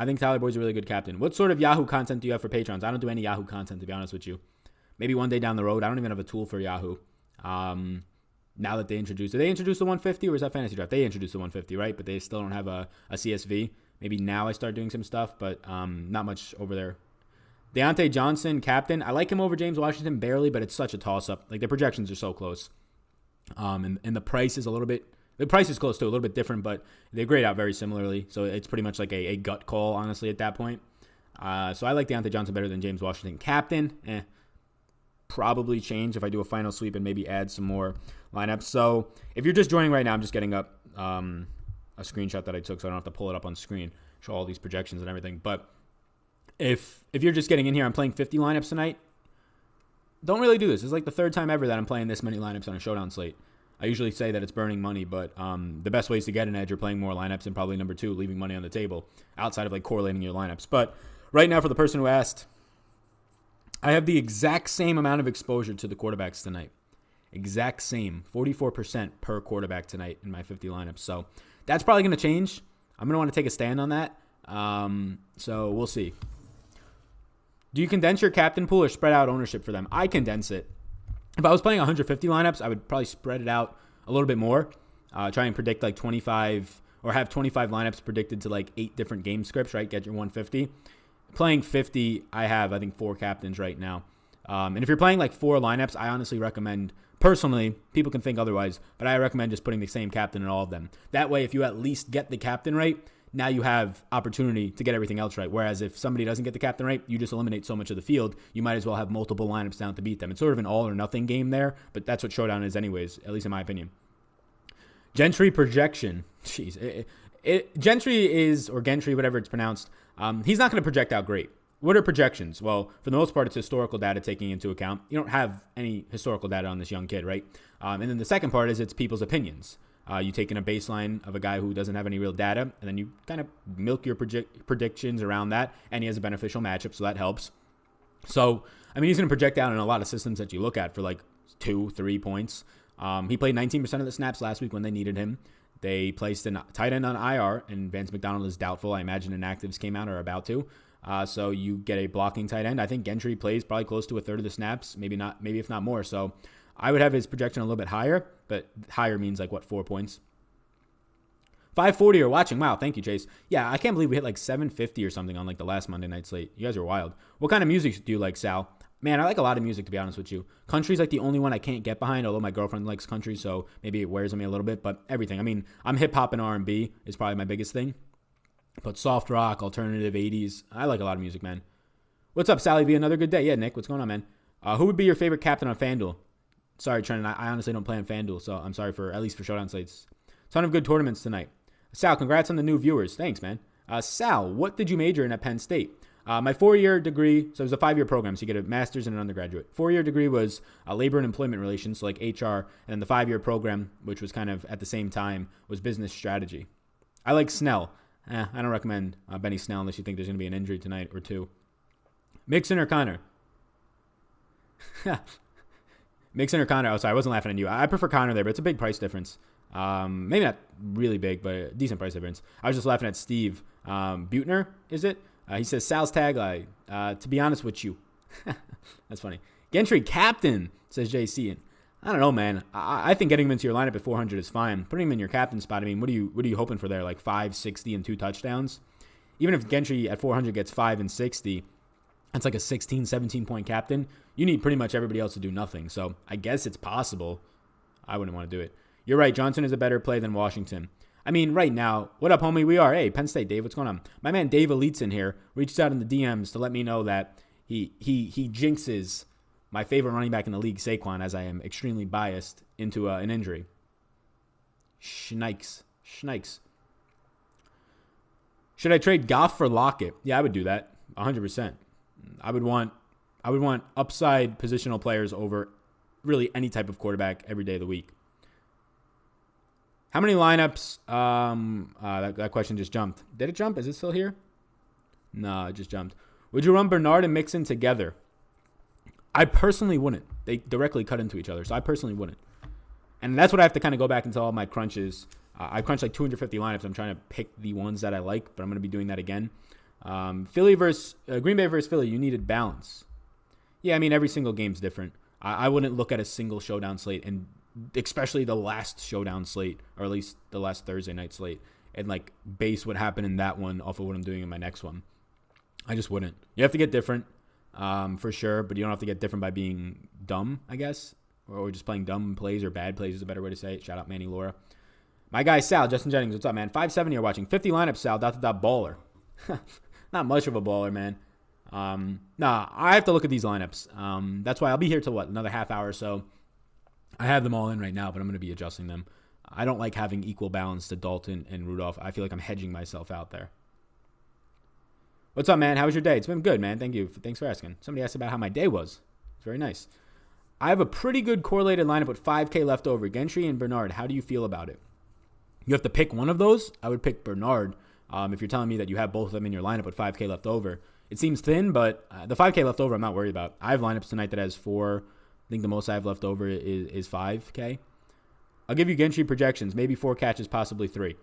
I think Tyler Boyd's a really good captain. What sort of Yahoo content do you have for patrons? I don't do any Yahoo content, to be honest with you. Maybe one day down the road. I don't even have a tool for Yahoo. Now that they introduced... Did they introduce the 150 or is that Fantasy Draft? They introduced the 150, right? But they still don't have a CSV. Maybe now I start doing some stuff, but not much over there. Deontay Johnson, captain. I like him over James Washington barely, but it's such a toss-up. Like, the projections are so close. And the price is a little bit... The price is close to a little bit different, but they grade out very similarly. So it's pretty much like a gut call, honestly, at that point. So I like Deontay Johnson better than James Washington. Captain, probably change if I do a final sweep and maybe add some more lineups. So if you're just joining right now, I'm just getting up a screenshot that I took so I don't have to pull it up on screen, show all these projections and everything. But if you're just getting in here, I'm playing 50 lineups tonight. Don't really do this. It's like the 3rd time ever that I'm playing this many lineups on a Showdown slate. I usually say that it's burning money, but the best ways to get an edge are playing more lineups and probably number 2, leaving money on the table outside of like correlating your lineups. But right now, for the person who asked, I have the exact same amount of exposure to the quarterbacks tonight. Exact same, 44% per quarterback tonight in my 50 lineups. So that's probably going to change. I'm going to want to take a stand on that. So we'll see. Do you condense your captain pool or spread out ownership for them? I condense it. If I was playing 150 lineups, I would probably spread it out a little bit more. Try and predict like 25 or have 25 lineups predicted to like 8 different game scripts, right? Get your 150. Playing 50, I think 4 captains right now. And if you're playing like 4 lineups, I honestly recommend, personally, people can think otherwise, but I recommend just putting the same captain in all of them. That way, if you at least get the captain right, now you have opportunity to get everything else right. Whereas if somebody doesn't get the captain right, you just eliminate so much of the field. You might as well have multiple lineups down to beat them. It's sort of an all or nothing game there, but that's what Showdown is anyways, at least in my opinion. Gentry projection. Jeez. Gentry is, or Gentry, whatever it's pronounced, he's not going to project out great. What are projections? Well, for the most part, it's historical data taking into account. You don't have any historical data on this young kid, right? And then the second part is it's people's opinions. You take in a baseline of a guy who doesn't have any real data, and then you kind of milk your predictions around that, and he has a beneficial matchup, so that helps. So, I mean, he's going to project out in a lot of systems that you look at for like 2-3 points. He played 19% of the snaps last week when they needed him. They placed a tight end on IR, and Vance McDonald is doubtful. I imagine inactives came out or are about to. So you get a blocking tight end. I think Gentry plays probably close to a third of the snaps, maybe if not more. So I would have his projection a little bit higher, but higher means like, 4 points? 540 are watching. Wow, thank you, Chase. Yeah, I can't believe we hit like 750 or something on like the last Monday night slate. You guys are wild. What kind of music do you like, Sal? Man, I like a lot of music, to be honest with you. Country's like the only one I can't get behind, although my girlfriend likes country, so maybe it wears on me a little bit, but everything. I mean, I'm hip-hop and R&B is probably my biggest thing, but soft rock, alternative 80s, I like a lot of music, man. What's up, Sally V? Another good day. Yeah, Nick, what's going on, man? Who would be your favorite captain on FanDuel? Sorry, Trent, I honestly don't play on FanDuel, so I'm sorry at least for Showdown slates. Ton of good tournaments tonight. Sal, congrats on the new viewers. Thanks, man. Sal, what did you major in at Penn State? My 4-year degree, so it was a 5-year program, so you get a master's and an undergraduate. 4-year degree was labor and employment relations, so like HR, and then the 5-year program, which was kind of at the same time, was business strategy. I like Snell. I don't recommend Benny Snell unless you think there's going to be an injury tonight or two. Mixon or Connor? Mixon or Connor? Oh, sorry, I wasn't laughing at you. I prefer Connor there, but it's a big price difference. Maybe not really big, but a decent price difference. I was just laughing at Steve Butner, is it? He says, Sal's tagline, to be honest with you. That's funny. Gentry captain, says JC. I don't know, man. I think getting him into your lineup at 400 is fine. Putting him in your captain spot, I mean, what are you hoping for there? Like 560 and 2 touchdowns? Even if Gentry at 400 gets 5 and 60, that's like a 16, 17-point captain. You need pretty much everybody else to do nothing. So I guess it's possible. I wouldn't want to do it. You're right. Johnson is a better play than Washington. I mean, right now, what up, homie? We are. Hey, Penn State, Dave, what's going on? My man Dave Elites in here reached out in the DMs to let me know that he jinxes my favorite running back in the league, Saquon, as I am extremely biased into an injury. Schnikes. Should I trade Goff for Lockett? Yeah, I would do that. 100%. I would want upside positional players over really any type of quarterback every day of the week. How many lineups? That question just jumped. Did it jump? Is it still here? No, it just jumped. Would you run Bernard and Mixon together? I personally wouldn't. They directly cut into each other, so I personally wouldn't. And that's what I have to kind of go back into all my crunches. I crunched like 250 lineups. I'm trying to pick the ones that I like, but I'm going to be doing that again. Green Bay versus Philly, you needed balance. Yeah, I mean, every single game's different. I wouldn't look at a single Showdown slate, and especially the last Showdown slate, or at least the last Thursday night slate, and like base what happened in that one off of what I'm doing in my next one. I just wouldn't. You have to get different, for sure, but you don't have to get different by being dumb, I guess, or just playing dumb plays or bad plays is a better way to say it. Shout out Manny Laura. My guy Sal, Justin Jennings, what's up, man? 570 you're watching. 50 lineups, Sal, ... baller. Not much of a baller, man. I have to look at these lineups. That's why I'll be here till another half hour or so. I have them all in right now, but I'm going to be adjusting them. I don't like having equal balance to Dalton and Rudolph. I feel like I'm hedging myself out there. What's up, man? How was your day? It's been good, man. Thank you. Thanks for asking. Somebody asked about how my day was. It's very nice. I have a pretty good correlated lineup with 5K left over. Gentry and Bernard. How do you feel about it? You have to pick one of those. I would pick Bernard. If you're telling me that you have both of them in your lineup with 5K left over. It seems thin, but the 5K left over I'm not worried about. I have lineups tonight that has 4. I think the most I have left over is 5K. I'll give you Gentry projections. Maybe 4 catches, possibly 3.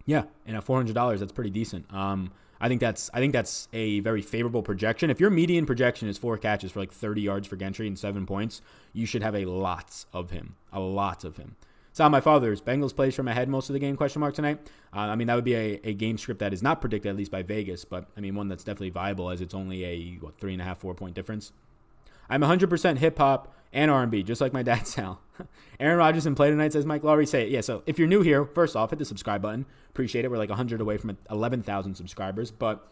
Yeah, and at $400, that's pretty decent. I think that's a very favorable projection. If your median projection is 4 catches for like 30 yards for Gentry and 7 points, you should have a lot of him. A lot of him. It's on my father's. Bengals plays from ahead most of the game, question mark, tonight. I mean, that would be a game script that is not predicted, at least by Vegas, but I mean, one that's definitely viable as it's only a 3.5, 4 point difference. I'm 100% hip-hop and R&B, just like my dad, Sal. Aaron Rodgers in play tonight, says Mike Lowry. Say it. Yeah, so if you're new here, first off, hit the subscribe button. Appreciate it. We're like 100 away from 11,000 subscribers. But,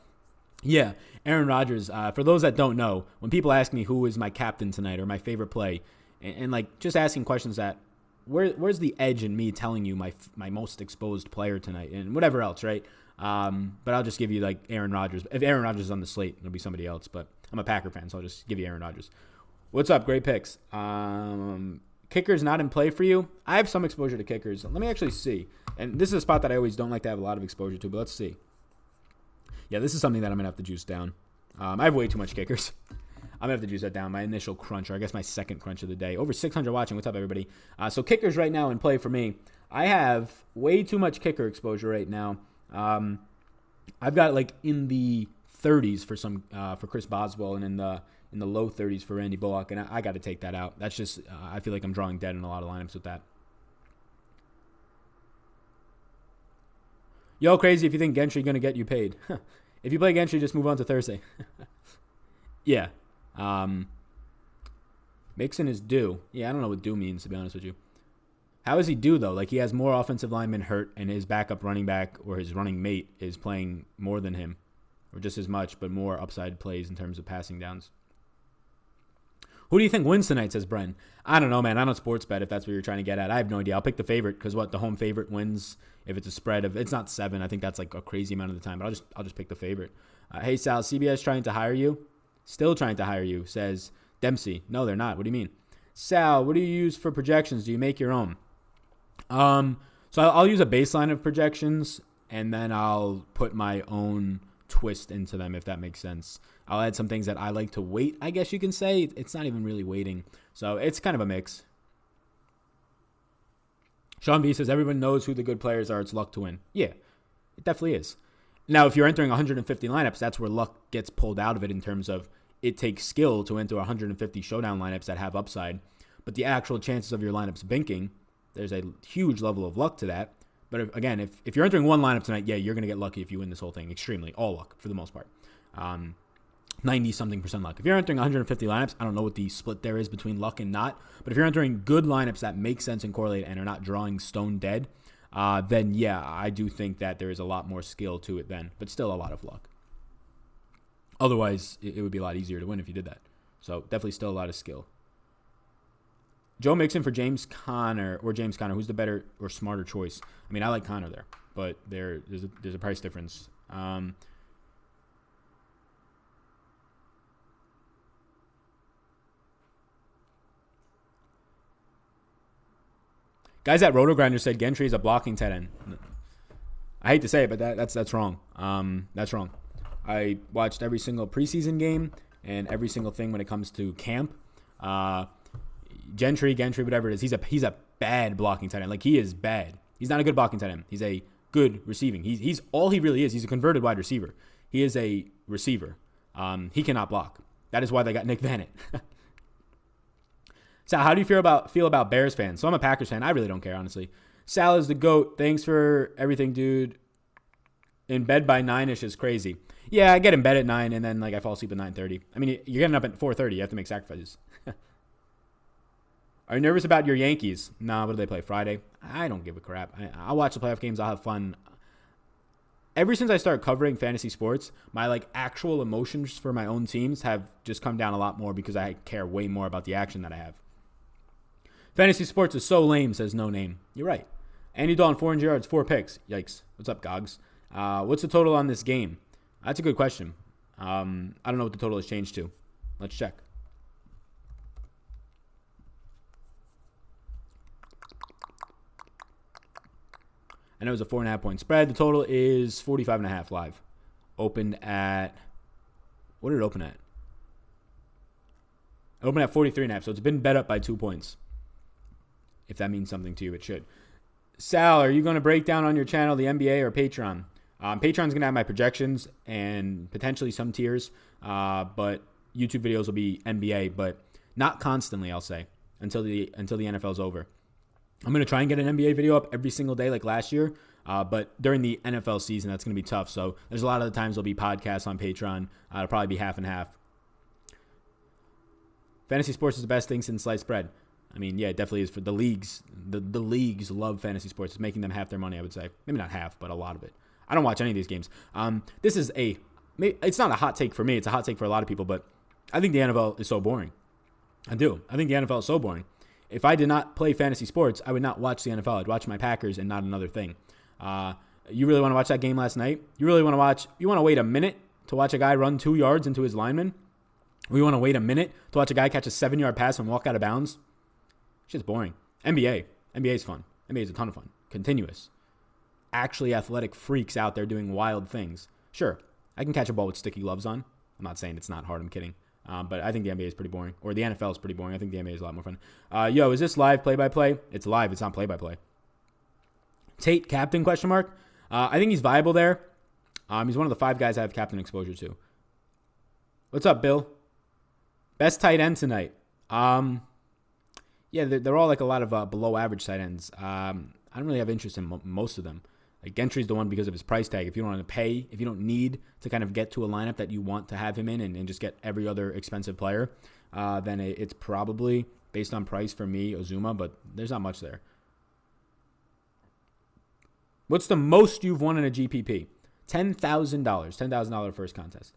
yeah, Aaron Rodgers, for those that don't know, when people ask me who is my captain tonight or my favorite play, and like just asking questions that, where's the edge in me telling you my most exposed player tonight and whatever else, right? But I'll just give you like Aaron Rodgers. If Aaron Rodgers is on the slate, it'll be somebody else. But I'm a Packer fan, so I'll just give you Aaron Rodgers. What's up? Great picks. Kickers not in play for you? I have some exposure to kickers. Let me actually see. And this is a spot that I always don't like to have a lot of exposure to, but let's see. Yeah, this is something that I'm going to have to juice down. I have way too much kickers. I'm going to have to juice that down. My initial crunch, or I guess my second crunch of the day. Over 600 watching. What's up, everybody? So kickers right now in play for me. I have way too much kicker exposure right now. I've got like in the 30s for Chris Boswell and in the low 30s for Randy Bullock, and I got to take that out. That's just I feel like I'm drawing dead in a lot of lineups with that. Yo, crazy if you think Gentry going to get you paid. If you play Gentry, just move on to Thursday. Yeah. Mixon is due. Yeah, I don't know what due means, to be honest with you. How is he due, though? Like, he has more offensive linemen hurt, and his backup running back or his running mate is playing more than him, or just as much, but more upside plays in terms of passing downs. Who do you think wins tonight, says Bren? I don't know, man. I don't sports bet if that's what you're trying to get at. I have no idea. I'll pick the favorite because the home favorite wins if it's a spread of, it's not 7. I think that's like a crazy amount of the time, but I'll just pick the favorite. Hey, Sal, CBS trying to hire you? Still trying to hire you, says Dempsey. No, they're not. What do you mean? Sal, what do you use for projections? Do you make your own? So I'll use a baseline of projections, and then I'll put my own twist into them, if that makes sense. I'll add some things that I like to weight, I guess you can say. It's not even really weighting. So it's kind of a mix. Sean B says, everyone knows who the good players are. It's luck to win. Yeah, it definitely is. Now, if you're entering 150 lineups, that's where luck gets pulled out of it in terms of it takes skill to enter 150 showdown lineups that have upside. But the actual chances of your lineups binking, there's a huge level of luck to that. But if you're entering one lineup tonight, yeah, you're going to get lucky if you win this whole thing. Extremely. All luck for the most part. 90-something% luck. If you're entering 150 lineups, I don't know what the split there is between luck and not. But if you're entering good lineups that make sense and correlate and are not drawing stone dead, then yeah, I do think that there is a lot more skill to it then. But still a lot of luck. Otherwise, it would be a lot easier to win if you did that. So definitely still a lot of skill. Joe Mixon for James Conner. Who's the better or smarter choice? I mean, I like Conner there, but there's a price difference. Guys at RotoGrinder said Gentry is a blocking tight end. I hate to say it, but that's wrong. That's wrong. I watched every single preseason game and every single thing when it comes to camp. Gentry, whatever it is, he's a bad blocking tight end. Like, he is bad. He's not a good blocking tight end. He's a good receiving. He's all he really is. He's a converted wide receiver. He is a receiver. He cannot block. That is why they got Nick Vannett. Sal, how do you feel about Bears fans? So I'm a Packers fan. I really don't care, honestly. Sal is the GOAT. Thanks for everything, dude. In bed by 9-ish is crazy. Yeah, I get in bed at 9, and then I fall asleep at 9:30. I mean, you're getting up at 4:30. You have to make sacrifices. Are you nervous about your Yankees? Nah, what do they play? Friday? I don't give a crap. I'll watch the playoff games. I'll have fun. Ever since I started covering fantasy sports, my actual emotions for my own teams have just come down a lot more because I care way more about the action that I have. Fantasy sports is so lame, says No Name. You're right. Andy Dalton, 400 yards, 4 picks. Yikes. What's up, Gogs? What's the total on this game? That's a good question. I don't know what the total has changed to. Let's check. I know it was a 4.5 point spread. The total is 45.5 live. Opened at, what did it open at? It opened at 43.5, so it's been bet up by 2 points. If that means something to you, it should. Sal, are you going to break down on your channel the NBA or Patreon? Patreon's going to have my projections and potentially some tiers, but YouTube videos will be NBA, but not constantly, I'll say, until the NFL's over. I'm going to try and get an NBA video up every single day like last year, but during the NFL season, that's going to be tough. So there's a lot of the times there'll be podcasts on Patreon. It'll probably be half and half. Fantasy sports is the best thing since sliced bread. I mean, yeah, it definitely is for the leagues. The leagues love fantasy sports. It's making them half their money, I would say. Maybe not half, but a lot of it. I don't watch any of these games. It's not a hot take for me. It's a hot take for a lot of people, but I think the NFL is so boring. I do. I think the NFL is so boring. If I did not play fantasy sports, I would not watch the NFL. I'd watch my Packers and not another thing. You really want to watch that game last night? You want to wait a minute to watch a guy run 2 yards into his lineman? We want to wait a minute to watch a guy catch a 7-yard pass and walk out of bounds? It's just boring. NBA is fun. NBA is a ton of fun. Continuous. Actually athletic freaks out there doing wild things. Sure, I can catch a ball with sticky gloves on. I'm not saying it's not hard. I'm kidding. But I think the NBA is pretty boring. Or the NFL is pretty boring. I think the NBA is a lot more fun. Yo, is this live play-by-play? It's live. It's not play-by-play. Tate, captain, question mark? I think he's viable there. He's one of the 5 guys I have captain exposure to. What's up, Bill? Best tight end tonight. Yeah, they're all like a lot of below average tight ends. I don't really have interest in most of them. Like Gentry's the one because of his price tag. If you don't want to pay, if you don't need to kind of get to a lineup that you want to have him in and just get every other expensive player, then it's probably based on price for me, Ozuma, but there's not much there. What's the most you've won in a GPP? $10,000. $10,000 first contest.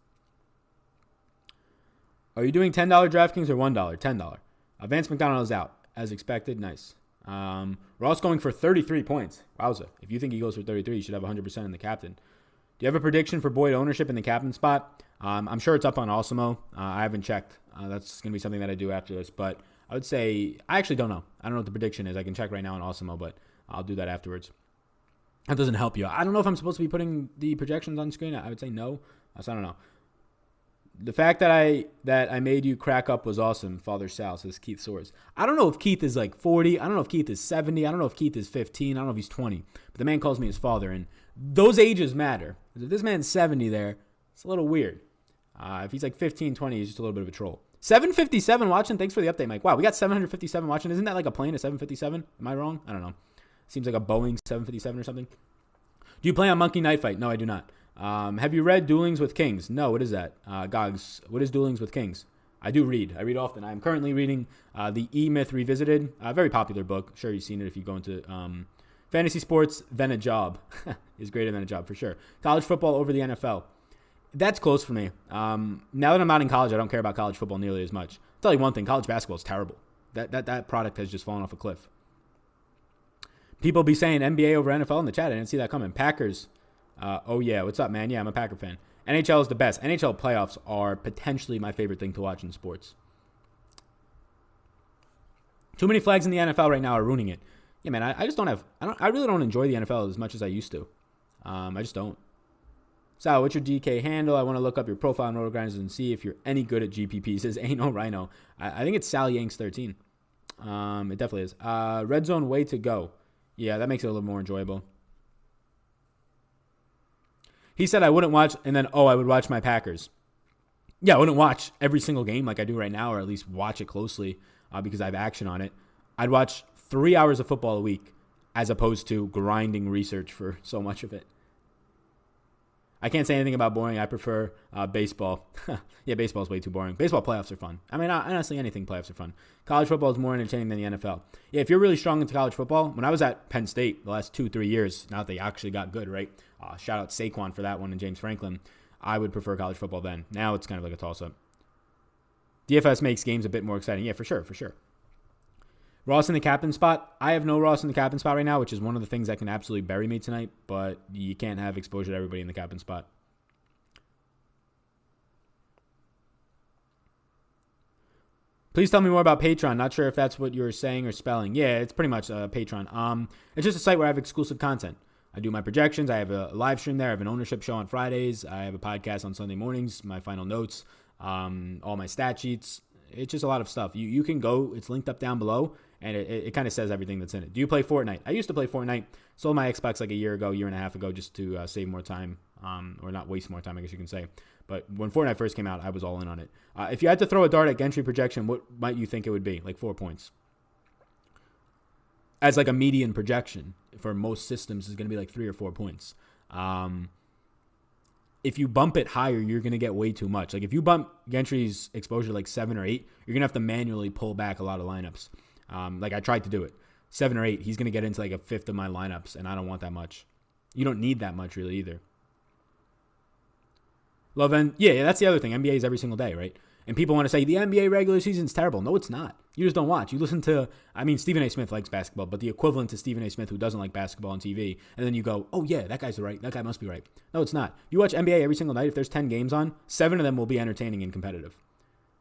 Are you doing $10 DraftKings or $1? $10. Vance McDonald is out, as expected. Nice. Ross going for 33 points. Wowza. If you think he goes for 33, you should have 100% in the captain. Do you have a prediction for Boyd ownership in the captain spot? I'm sure it's up on Awesemo. I haven't checked. That's going to be something that I do after this. But I would say, I actually don't know. I don't know what the prediction is. I can check right now on Awesemo, but I'll do that afterwards. That doesn't help you. I don't know if I'm supposed to be putting the projections on screen. I would say no. So I don't know. The fact that I made you crack up was awesome, Father Sal, says Keith Soares. I don't know if Keith is like 40. I don't know if Keith is 70. I don't know if Keith is 15. I don't know if he's 20. But the man calls me his father, and those ages matter. If this man's 70 there, it's a little weird. If he's like 15, 20, he's just a little bit of a troll. 757 watching. Thanks for the update, Mike. Wow, we got 757 watching. Isn't that like a plane, a 757? Am I wrong? I don't know. Seems like a Boeing 757 or something. Do you play on Monkey Knife Fight? No, I do not. Have you read Duelings with Kings? No, what is that? Gogs, what is Duelings with Kings? I do read. I read often. I'm currently reading the E-Myth Revisited. A very popular book. Sure, you've seen it if you go into fantasy sports, then a job is greater than a job for sure. College football over the NFL. That's close for me. Now that I'm not in college, I don't care about college football nearly as much. I'll tell you one thing. College basketball is terrible. That product has just fallen off a cliff. People be saying NBA over NFL in the chat. I didn't see that coming. Packers. Oh, yeah. What's up, man? Yeah, I'm a Packer fan. NHL is the best. NHL playoffs are potentially my favorite thing to watch in sports. Too many flags in the NFL right now are ruining it. Yeah, man, I really don't enjoy the NFL as much as I used to. I just don't. Sal, what's your DK handle? I want to look up your profile on RotoGrinders and see if you're any good at GPP. Says Ain't No Rhino. I think it's Sal Yanks 13. It definitely is. Red Zone way to go. Yeah, that makes it a little more enjoyable. He said I wouldn't watch, and then, I would watch my Packers. Yeah, I wouldn't watch every single game like I do right now, or at least watch it closely because I have action on it. I'd watch 3 hours of football a week as opposed to grinding research for so much of it. I can't say anything about boring. I prefer baseball. Yeah, baseball is way too boring. Baseball playoffs are fun. I mean, honestly, anything playoffs are fun. College football is more entertaining than the NFL. Yeah, if you're really strong into college football, when I was at Penn State the last 2-3 years, now that they actually got good, right? Shout out Saquon for that one and James Franklin. I would prefer college football then. Now it's kind of like a toss-up. DFS makes games a bit more exciting. Yeah, for sure. Ross in the captain spot. I have no Ross in the captain spot right now, which is one of the things that can absolutely bury me tonight, but you can't have exposure to everybody in the captain spot. Please tell me more about Patreon. Not sure if that's what you're saying or spelling. Yeah, it's pretty much Patreon. It's just a site where I have exclusive content. I do my projections. I have a live stream there. I have an ownership show on Fridays. I have a podcast on Sunday mornings, my final notes, all my stat sheets. It's just a lot of stuff. You can go. It's linked up down below, And it kind of says everything that's in it. Do you play Fortnite? I used to play Fortnite. Sold my Xbox like a year and a half ago, just to save more time, or not waste more time, I guess you can say. But when Fortnite first came out, I was all in on it. If you had to throw a dart at Gentry projection, what might you think it would be? Like 4 points. As like a median projection for most systems is going to be like 3 or 4 points. If you bump it higher, you're going to get way too much. Like if you bump Gentry's exposure like 7 or 8, you're going to have to manually pull back a lot of lineups. Like I tried to do it. 7 or 8, he's going to get into like a fifth of my lineups, and I don't want that much. You don't need that much really either. Yeah, that's the other thing. NBA is every single day, right? And people want to say the NBA regular season is terrible. No, it's not. You just don't watch. You listen to, Stephen A. Smith likes basketball, but the equivalent to Stephen A. Smith who doesn't like basketball on TV, and then you go, oh yeah, that guy's right. That guy must be right. No, it's not. You watch NBA every single night. If there's 10 games on, 7 of them will be entertaining and competitive.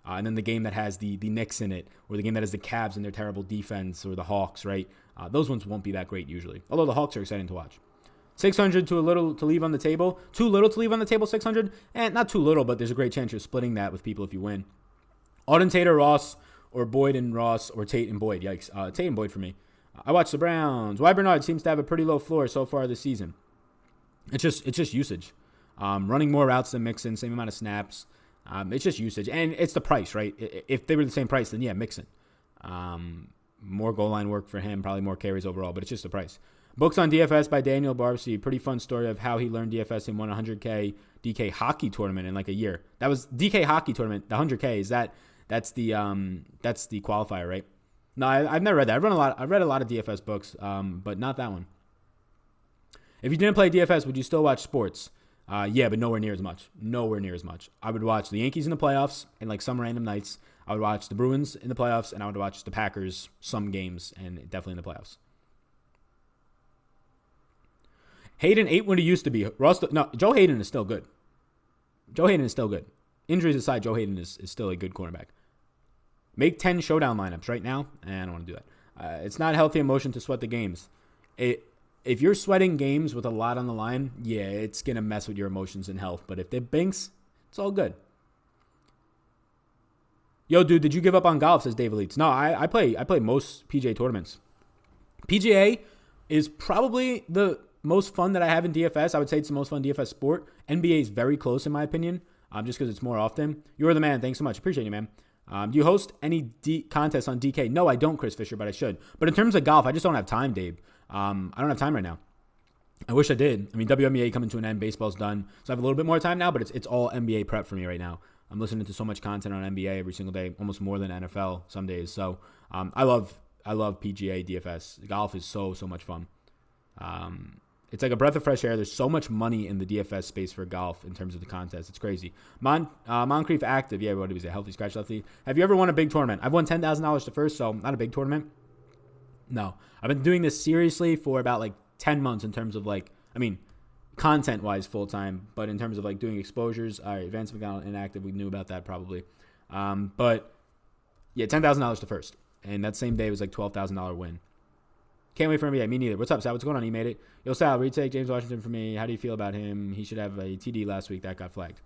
And then the game that has the Knicks in it, or the game that has the Cavs and their terrible defense, or the Hawks, right? Those ones won't be that great usually. Although the Hawks are exciting to watch. 600 too little to leave on the table. Too little to leave on the table, 600? Not too little, but there's a great chance you're splitting that with people if you win. Auden Tate or Ross, or Boyd and Ross, or Tate and Boyd. Yikes. Tate and Boyd for me. I watch the Browns. Y. Bernard seems to have a pretty low floor so far this season. It's just usage. Running more routes than Mixon, same amount of snaps. It's just usage. And it's the price, right? If they were the same price, then yeah, Mixon. More goal line work for him, probably more carries overall, but it's just the price. Books on DFS by Daniel Barbsey. Pretty fun story of how he learned DFS and won a 100K DK hockey tournament in like a year. That was DK hockey tournament. The 100K that's the qualifier, right? No, I've never read that. I've read a lot of DFS books, but not that one. If you didn't play DFS, would you still watch sports? Yeah, but nowhere near as much. I would watch the Yankees in the playoffs and like some random nights. I would watch the Bruins in the playoffs, and I would watch the Packers some games, and definitely in the playoffs. Hayden ain't what he used to be. Joe Hayden is still good. Injuries aside, Joe Hayden is still a good cornerback. Make 10 showdown lineups right now. I don't want to do that. It's not healthy emotion to sweat the games. If you're sweating games with a lot on the line, yeah, it's going to mess with your emotions and health. But if it binks, it's all good. Yo, dude, did you give up on golf, says Dave Elites? No, I play most PGA tournaments. PGA is probably the most fun that I have in DFS. I would say it's the most fun DFS sport. NBA is very close, in my opinion, just because it's more often. You're the man. Thanks so much. Appreciate you, man. Do you host any contests on DK? No, I don't, Chris Fisher, but I should. But in terms of golf, I just don't have time, Dave. I don't have time right now. I wish I did. WNBA coming to an end. Baseball's done. So I have a little bit more time now, but it's all NBA prep for me right now. I'm listening to so much content on NBA every single day, almost more than NFL some days. So I love PGA DFS. Golf is so much fun. It's like a breath of fresh air. There's so much money in the DFS space for golf in terms of the contest. It's crazy. Moncrief Active. Yeah, what was it? Healthy Scratch Lefty. Have you ever won a big tournament? I've won $10,000 to first, so not a big tournament. No. I've been doing this seriously for about like 10 months in terms of content-wise full-time, but in terms of like doing exposures, Advanced McDonald Inactive, we knew about that probably. But yeah, $10,000 to first. And that same day was like $12,000 win. Can't wait for NBA. Me neither. What's up, Sal? What's going on? He made it. Yo, Sal, retake James Washington for me. How do you feel about him? He should have a TD last week. That got flagged.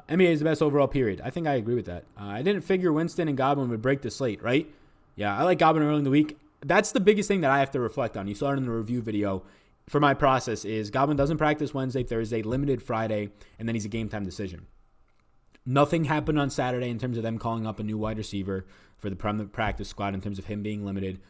NBA is the best overall, period. I think I agree with that. I didn't figure Winston and Godwin would break the slate, right? Yeah, I like Godwin early in the week. That's the biggest thing that I have to reflect on. You saw it in the review video. For my process is Godwin doesn't practice Wednesday, Thursday, limited Friday, and then he's a game-time decision. Nothing happened on Saturday in terms of them calling up a new wide receiver for the practice squad in terms of him being limited.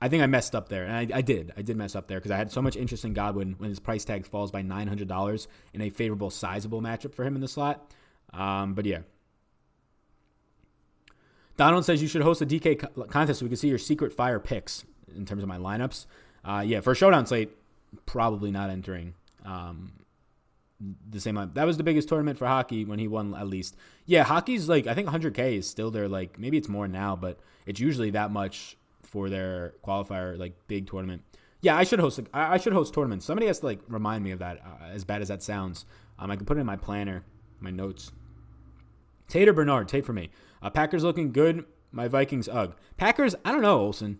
I think I messed up there, and I did mess up there because I had so much interest in Godwin when his price tag falls by $900 in a favorable, sizable matchup for him in the slot. But yeah. Donald says you should host a DK contest so we can see your secret fire picks in terms of my lineups. Yeah, for a showdown slate, probably not entering the same line. That was the biggest tournament for hockey when he won at least. Yeah, hockey's like, I think 100K is still their, like, maybe it's more now, but it's usually that much for their qualifier, like, big tournament. Yeah, I should host tournaments. Somebody has to, like, remind me of that, as bad as that sounds. I can put it in my planner, my notes. Tate or Bernard? Tate for me. Packers looking good. My Vikings, ugh. Packers, I don't know, Olsen.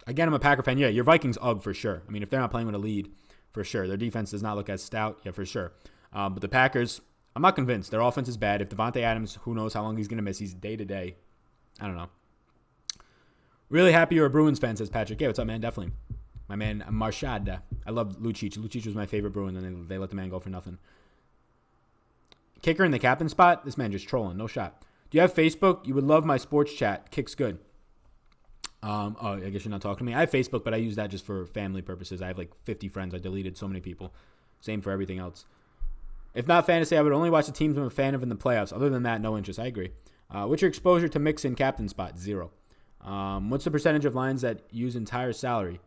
Again, I'm a Packer fan. Yeah, your Vikings, ugh, for sure. I mean, if they're not playing with a lead, for sure. Their defense does not look as stout. Yeah, for sure. But the Packers, I'm not convinced. Their offense is bad. If Devontae Adams, who knows how long he's going to miss. He's day-to-day. I don't know. Really happy you're a Bruins fan, says Patrick. Yeah, what's up, man? Definitely. My man, Marchad. I love Lucic. Lucic was my favorite Bruin, and they let the man go for nothing. Kicker in the captain spot? This man just trolling. No shot. Do you have Facebook? You would love my sports chat. Kick's good. Oh, I guess you're not talking to me. I have Facebook, but I use that just for family purposes. I have like 50 friends. I deleted so many people. Same for everything else. If not fantasy, I would only watch the teams I'm a fan of in the playoffs. Other than that, no interest. I agree. What's your exposure to mix-in captain spot? 0. What's the percentage of lines that use entire salary?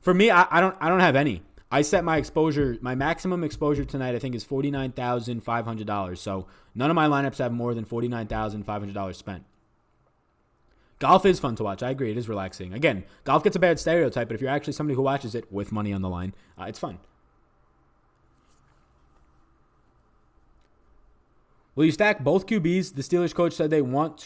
For me, I don't have any. I set my exposure, my maximum exposure tonight, I think, is $49,500. So none of my lineups have more than $49,500 spent. Golf is fun to watch. I agree. It is relaxing. Again, golf gets a bad stereotype, but if you're actually somebody who watches it with money on the line, it's fun. Will you stack both QBs? The Steelers coach said they want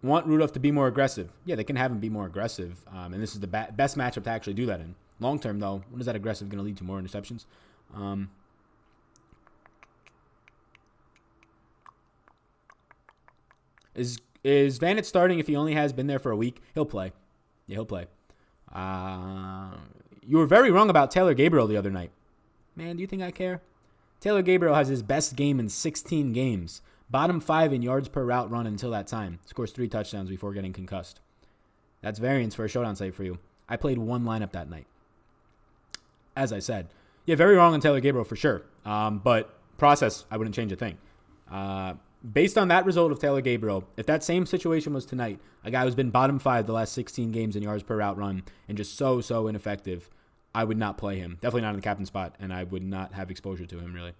Rudolph to be more aggressive. Yeah, they can have him be more aggressive. And this is the best matchup to actually do that in. Long term, though, what is that aggressive going to lead to? More interceptions? Is Vanett starting if he only has been there for a week? He'll play. Yeah, he'll play. You were very wrong about Taylor Gabriel the other night. Man, do you think I care? Taylor Gabriel has his best game in 16 games. Bottom 5 in yards per route run until that time. Scores 3 touchdowns before getting concussed. That's variance for a showdown site for you. I played one lineup that night. As I said. Yeah, very wrong on Taylor Gabriel for sure. But process, I wouldn't change a thing. Based on that result of Taylor Gabriel, if that same situation was tonight, a guy who's been bottom 5 the last 16 games in yards per route run and just so ineffective, I would not play him. Definitely not in the captain spot, and I would not have exposure to him, really.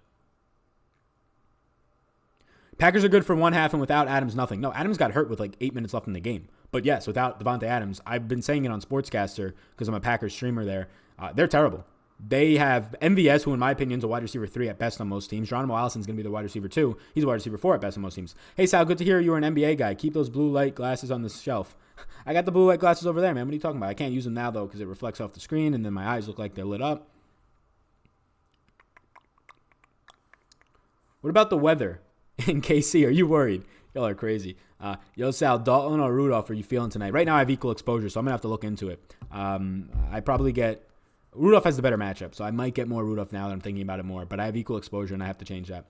Packers are good for one half, and without Adams, nothing. No, Adams got hurt with like 8 minutes left in the game. But yes, without Devontae Adams, I've been saying it on Sportscaster because I'm a Packers streamer there. They're terrible. They have MVS, who in my opinion is a wide receiver 3 at best on most teams. Geronimo Allison's going to be the wide receiver 2. He's a wide receiver 4 at best on most teams. Hey, Sal, good to hear you're an NBA guy. Keep those blue light glasses on the shelf. I got the blue light glasses over there, man. What are you talking about? I can't use them now, though, because it reflects off the screen, and then my eyes look like they're lit up. What about the weather in KC? Are you worried? Y'all are crazy. Yo, Sal, Dalton or Rudolph are you feeling tonight? Right now I have equal exposure, so I'm going to have to look into it. I probably get... Rudolph has the better matchup, so I might get more Rudolph now that I'm thinking about it more, but I have equal exposure, and I have to change that.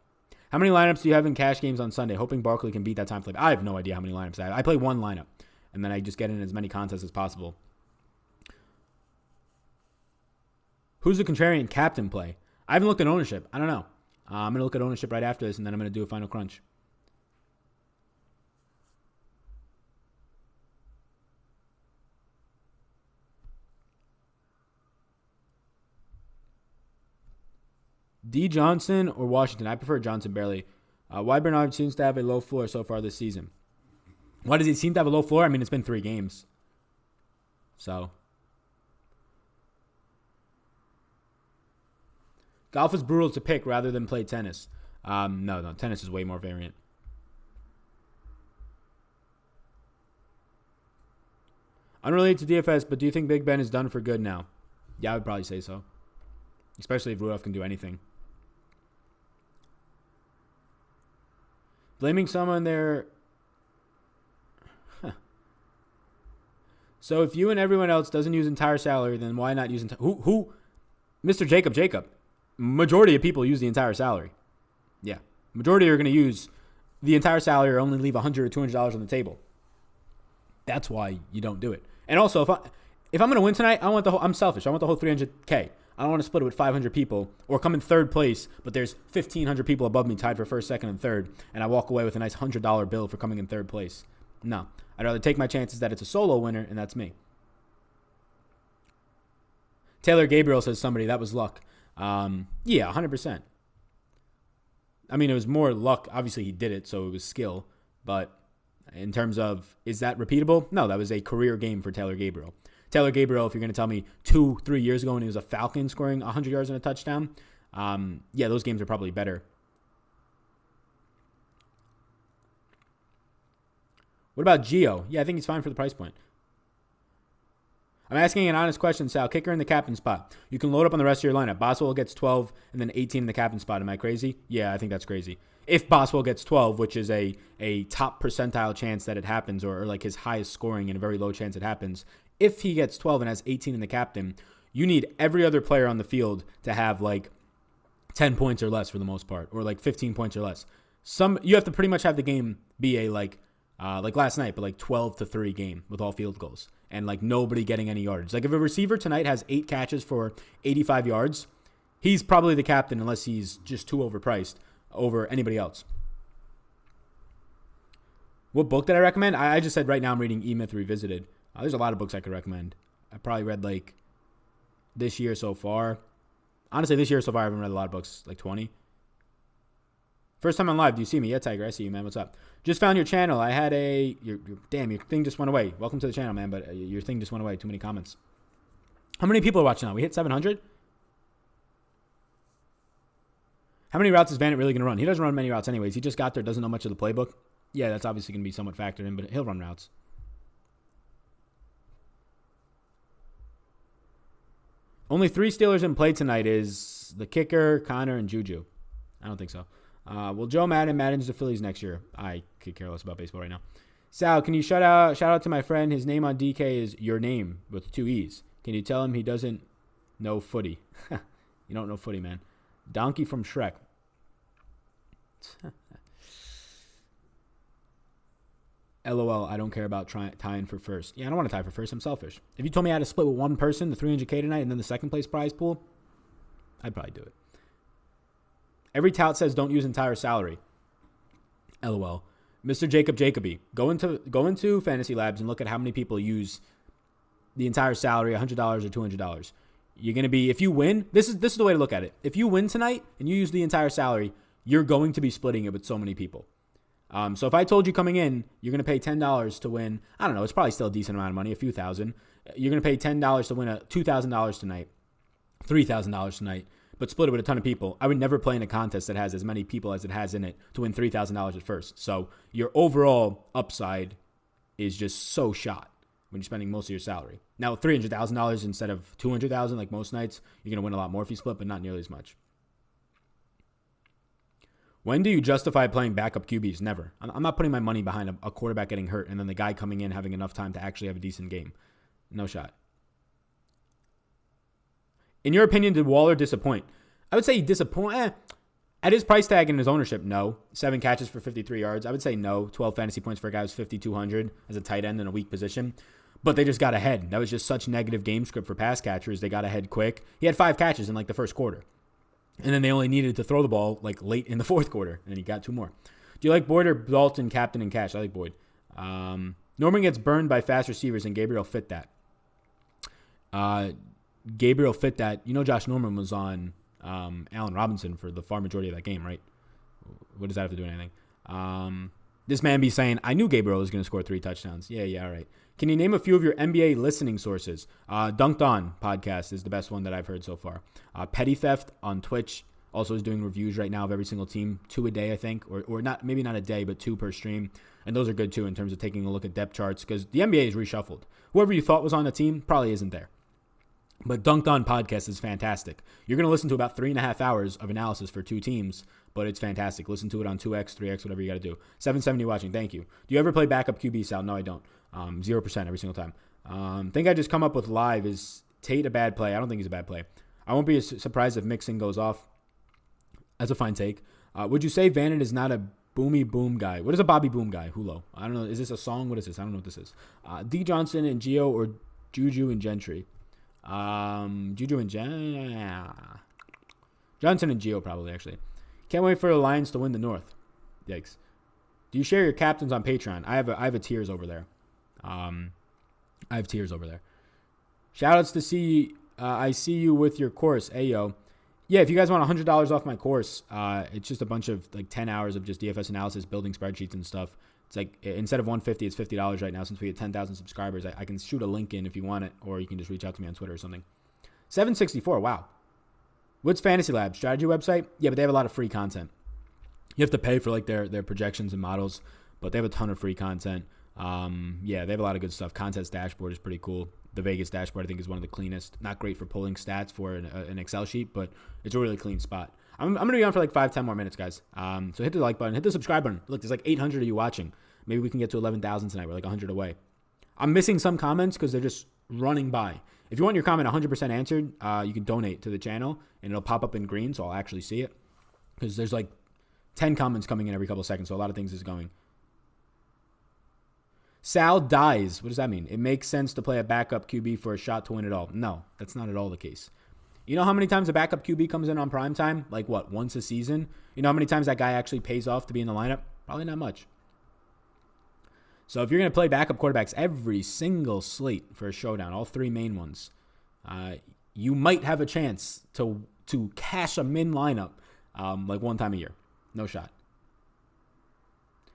How many lineups do you have in cash games on Sunday? Hoping Barkley can beat that time flip. I have no idea how many lineups I have. I play one lineup, and then I just get in as many contests as possible. Who's the contrarian captain play? I haven't looked at ownership. I don't know. I'm going to look at ownership right after this, and then I'm going to do a final crunch. D. Johnson or Washington? I prefer Johnson barely. Why Bernard seems to have a low floor so far this season? Why does he seem to have a low floor? I mean, it's been 3 games. So. Golf is brutal to pick rather than play tennis. No. Tennis is way more variant. Unrelated to DFS, but do you think Big Ben is done for good now? Yeah, I would probably say so. Especially if Rudolph can do anything. Blaming someone there. So if you and everyone else doesn't use entire salary, then why not use entire... Who? Mr. Jacob. Majority of people use the entire salary. Yeah. Majority are going to use the entire salary or only leave $100 or $200 on the table. That's why you don't do it. And also, if I'm going to win tonight, I'm selfish. I want the whole $300K. I don't want to split it with 500 people or come in third place, but there's 1,500 people above me tied for first, second, and third, and I walk away with a nice $100 bill for coming in third place. No. I'd rather take my chances that it's a solo winner, and that's me. Taylor Gabriel says somebody, that was luck. Yeah, 100%. I mean, it was more luck. Obviously, he did it, so it was skill. But in terms of, is that repeatable? No, that was a career game for Taylor Gabriel. Taylor Gabriel, if you're going to tell me 2-3 years ago when he was a Falcon scoring 100 yards and a touchdown, yeah, those games are probably better. What about Gio? Yeah, I think he's fine for the price point. I'm asking an honest question, Sal. Kicker in the captain spot. You can load up on the rest of your lineup. Boswell gets 12 and then 18 in the captain spot. Am I crazy? Yeah, I think that's crazy. if Boswell gets 12, which is a top percentile chance that it happens, or like his highest scoring and a very low chance it happens, if he gets 12 and has 18 in the captain, you need every other player on the field to have like 10 points or less for the most part, or like 15 points or less. You have to pretty much have the game be a like last night, but like 12-3 game with all field goals and like nobody getting any yards. Like if a receiver tonight has 8 catches for 85 yards, he's probably the captain unless he's just too overpriced over anybody else. What book did I recommend? I just said right now I'm reading E-Myth Revisited. There's a lot of books I could recommend. I probably read like this year so far. Honestly, this year so far I haven't read a lot of books, like 20. First time on live. Do you see me? Yeah, Tiger. I see you, man. What's up? Just found your channel. I had your thing just went away. Welcome to the channel, man, but your thing just went away. Too many comments. How many people are watching now? We hit 700? How many routes is Vanett really going to run? He doesn't run many routes anyways. He just got there, doesn't know much of the playbook. Yeah, that's obviously going to be somewhat factored in, but he'll run routes. Only 3 Steelers in play tonight is the kicker, Connor, and Juju. I don't think so. Will Joe Madden manage the Phillies next year? I could care less about baseball right now. Sal, can you shout out to my friend? His name on DK is your name with 2 E's. Can you tell him he doesn't know footy? You don't know footy, man. Donkey from Shrek. LOL, I don't care about tying for first. Yeah, I don't want to tie for first. I'm selfish. If you told me I had to split with one person, the 300K tonight, and then the second place prize pool, I'd probably do it. Every tout says don't use entire salary. LOL. Mr. Jacob Jacoby, go into Fantasy Labs and look at how many people use the entire salary, $100 or $200. You're going to be, if you win, this is the way to look at it. If you win tonight and you use the entire salary, you're going to be splitting it with so many people. So if I told you coming in, you're going to pay $10 to win, I don't know, it's probably still a decent amount of money, a few thousand. You're going to pay $10 to win $2,000 tonight, $3,000 tonight, but split it with a ton of people. I would never play in a contest that has as many people as it has in it to win $3,000 at first. So your overall upside is just so shot when you're spending most of your salary. Now, $300,000 instead of $200,000 like most nights, you're going to win a lot more if you split, but not nearly as much. When do you justify playing backup QBs? Never. I'm not putting my money behind a quarterback getting hurt and then the guy coming in having enough time to actually have a decent game. No shot. In your opinion, did Waller disappoint? I would say he disappointed. At his price tag and his ownership, no. 7 catches for 53 yards. I would say no. 12 fantasy points for a guy who's 5,200 as a tight end in a weak position. But they just got ahead. That was just such negative game script for pass catchers. They got ahead quick. He had 5 catches in like the first quarter. And then they only needed to throw the ball like late in the fourth quarter. And he got 2 more. Do you like Boyd or Dalton, captain, and cash? I like Boyd. Norman gets burned by fast receivers, and Gabriel fit that. Gabriel fit that. You know Josh Norman was on Allen Robinson for the far majority of that game, right? What does that have to do with anything? This man be saying, I knew Gabriel was going to score 3 touchdowns. Yeah, all right. Can you name a few of your NBA listening sources? Dunked On podcast is the best one that I've heard so far. Petty Theft on Twitch also is doing reviews right now of every single team, 2 a day, I think, or not, maybe not a day, but 2 per stream. And those are good too in terms of taking a look at depth charts because the NBA is reshuffled. Whoever you thought was on the team probably isn't there. But Dunked On podcast is fantastic. You're going to listen to about 3.5 hours of analysis for 2 teams, but it's fantastic. Listen to it on 2X, 3X, whatever you got to do. 770 watching. Thank you. Do you ever play backup QB, Sal? No, I don't. 0% every single time. Think I just come up with live. Is Tate a bad play? I don't think he's a bad play. I won't be surprised if Mixon goes off. That's a fine take. Would you say Vanett is not a boomy boom guy? What is a Bobby Boom guy? Hulo. I don't know. Is this a song? What is this? I don't know what this is. D. Johnson and Gio or Juju and Gentry? Juju and Johnson and Gio probably, actually. Can't wait for the Lions to win the North. Yikes. Do you share your captains on Patreon? I have a tiers over there. Shoutouts to see. I see you with your course. Ayo. Yeah, if you guys want $100 off my course, it's just a bunch of like 10 hours of just DFS analysis, building spreadsheets and stuff. It's like instead of $150, it's $50 right now since we had 10,000 subscribers. I can shoot a link in if you want it, or you can just reach out to me on Twitter or something. 764, wow. What's Fantasy Lab? Strategy website? Yeah, but they have a lot of free content. You have to pay for like their projections and models, but they have a ton of free content. Yeah, they have a lot of good stuff. Contest dashboard is pretty cool. The Vegas dashboard, I think, is one of the cleanest. Not great for pulling stats for an Excel sheet, but it's a really clean spot. I'm going to be on for like 5-10 more minutes, guys. So hit the like button. Hit the subscribe button. Look, there's like 800 of you watching. Maybe we can get to 11,000 tonight. We're like 100 away. I'm missing some comments because they're just running by. If you want your comment 100% answered, you can donate to the channel, and it'll pop up in green, so I'll actually see it. Because there's like 10 comments coming in every couple of seconds, so a lot of things is going. Sal dies. What does that mean? It makes sense to play a backup QB for a shot to win it all. No, that's not at all the case. You know how many times a backup QB comes in on prime time? Like what, once a season? You know how many times that guy actually pays off to be in the lineup? Probably not much. So if you're going to play backup quarterbacks every single slate for a showdown, all 3 main ones, you might have a chance to cash a min lineup like one time a year. No shot.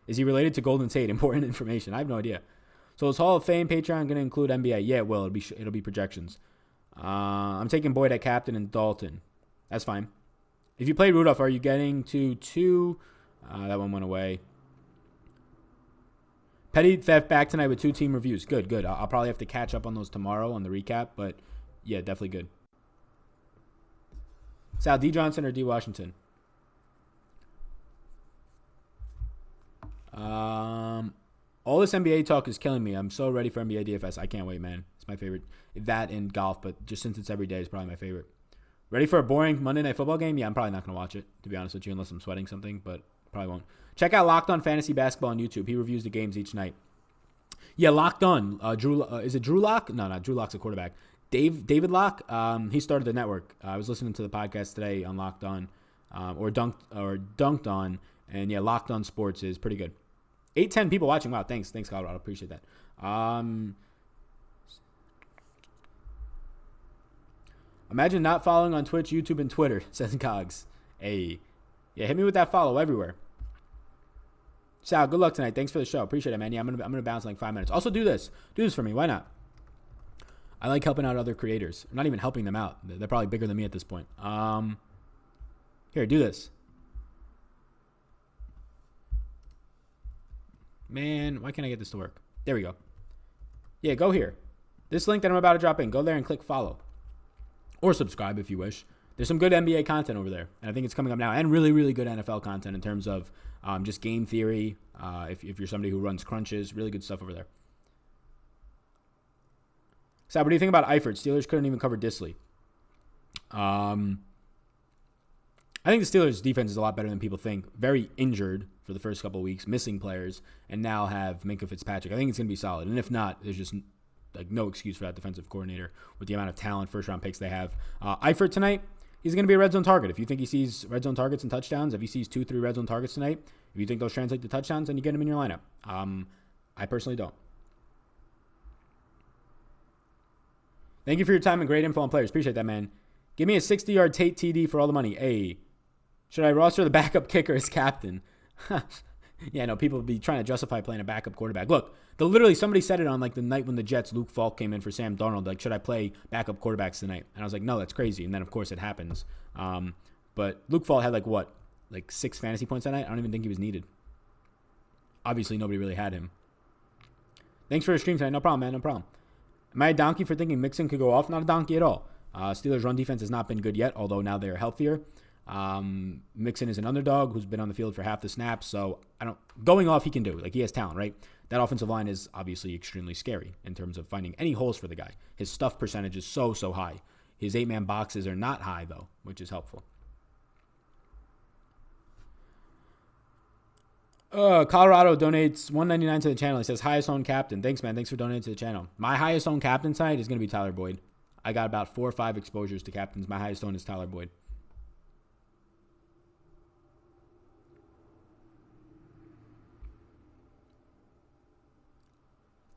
Is he related to Golden Tate? Important information. I have no idea. So is Hall of Fame Patreon going to include NBA? Yeah, it will. It'll be projections. I'm taking Boyd at captain and Dalton. That's fine. If you play Rudolph, are you getting to 2? That one went away. Petty Theft back tonight with 2 team reviews. Good. I'll probably have to catch up on those tomorrow on the recap, but yeah, definitely good. Sal, D. Johnson or D. Washington? All this NBA talk is killing me. I'm so ready for NBA DFS. I can't wait, man. It's my favorite. That and golf, but just since it's every day, it's probably my favorite. Ready for a boring Monday Night Football game? Yeah, I'm probably not going to watch it, to be honest with you, unless I'm sweating something, but probably won't. Check out Locked On Fantasy Basketball on YouTube. He reviews the games each night. Yeah, Locked On. Is it Drew Lock? No, not Drew Lock's a quarterback. David Lock. He started the network. I was listening to the podcast today on Locked On, or Dunked On, and yeah, Locked On Sports is pretty good. 810 people watching. Wow, thanks, Colorado. Appreciate that. Imagine not following on Twitch, YouTube, and Twitter, says Cogs. Hey, yeah, hit me with that follow everywhere. Sal, good luck tonight. Thanks for the show. Appreciate it, man. Yeah, I'm gonna bounce in like 5 minutes. Also, do this for me. Why not? I like helping out other creators. I'm not even helping them out. They're probably bigger than me at this point. Here, do this. Man, why can't I get this to work? There we go. Yeah, go here. This link that I'm about to drop in, go there and click follow. Or subscribe if you wish. There's some good NBA content over there, and I think it's coming up now, and really, really good NFL content in terms of just game theory. If you're somebody who runs crunches, really good stuff over there. So, what do you think about Eifert? Steelers couldn't even cover Disley. I think the Steelers' defense is a lot better than people think. Very injured for the first couple of weeks, missing players, and now have Minkah Fitzpatrick. I think it's going to be solid. And if not, there's just like no excuse for that defensive coordinator with the amount of talent, first-round picks they have. Eifert tonight, he's going to be a red zone target. If you think he sees red zone targets and touchdowns, if he sees 2-3 red zone targets tonight, if you think those translate to touchdowns, then you get him in your lineup. I personally don't. Thank you for your time and great info on players. Appreciate that, man. Give me a 60-yard Tate TD for all the money. Hey, should I roster the backup kicker as captain? Yeah, no, people be trying to justify playing a backup quarterback. Look, literally somebody said it on like the night when the Jets, Luke Falk came in for Sam Darnold. Like, should I play backup quarterbacks tonight? And I was like, no, that's crazy. And then, of course, it happens. But Luke Falk had like 6 fantasy points that night? I don't even think he was needed. Obviously, nobody really had him. Thanks for the stream tonight. No problem, man. No problem. Am I a donkey for thinking Mixon could go off? Not a donkey at all. Steelers' run defense has not been good yet, although now they're healthier. Mixon is an underdog who's been on the field for half the snaps, so going off he can do. Like, he has talent, right? That offensive line is obviously extremely scary in terms of finding any holes for the guy. His stuff percentage is so high. His 8-man boxes are not high, though, which is helpful. Colorado donates $1.99 to the channel. He says, highest owned captain. Thanks, man. Thanks for donating to the channel. My highest owned captain side is going to be Tyler Boyd. I got about 4 or 5 exposures to captains. My highest owned is Tyler Boyd.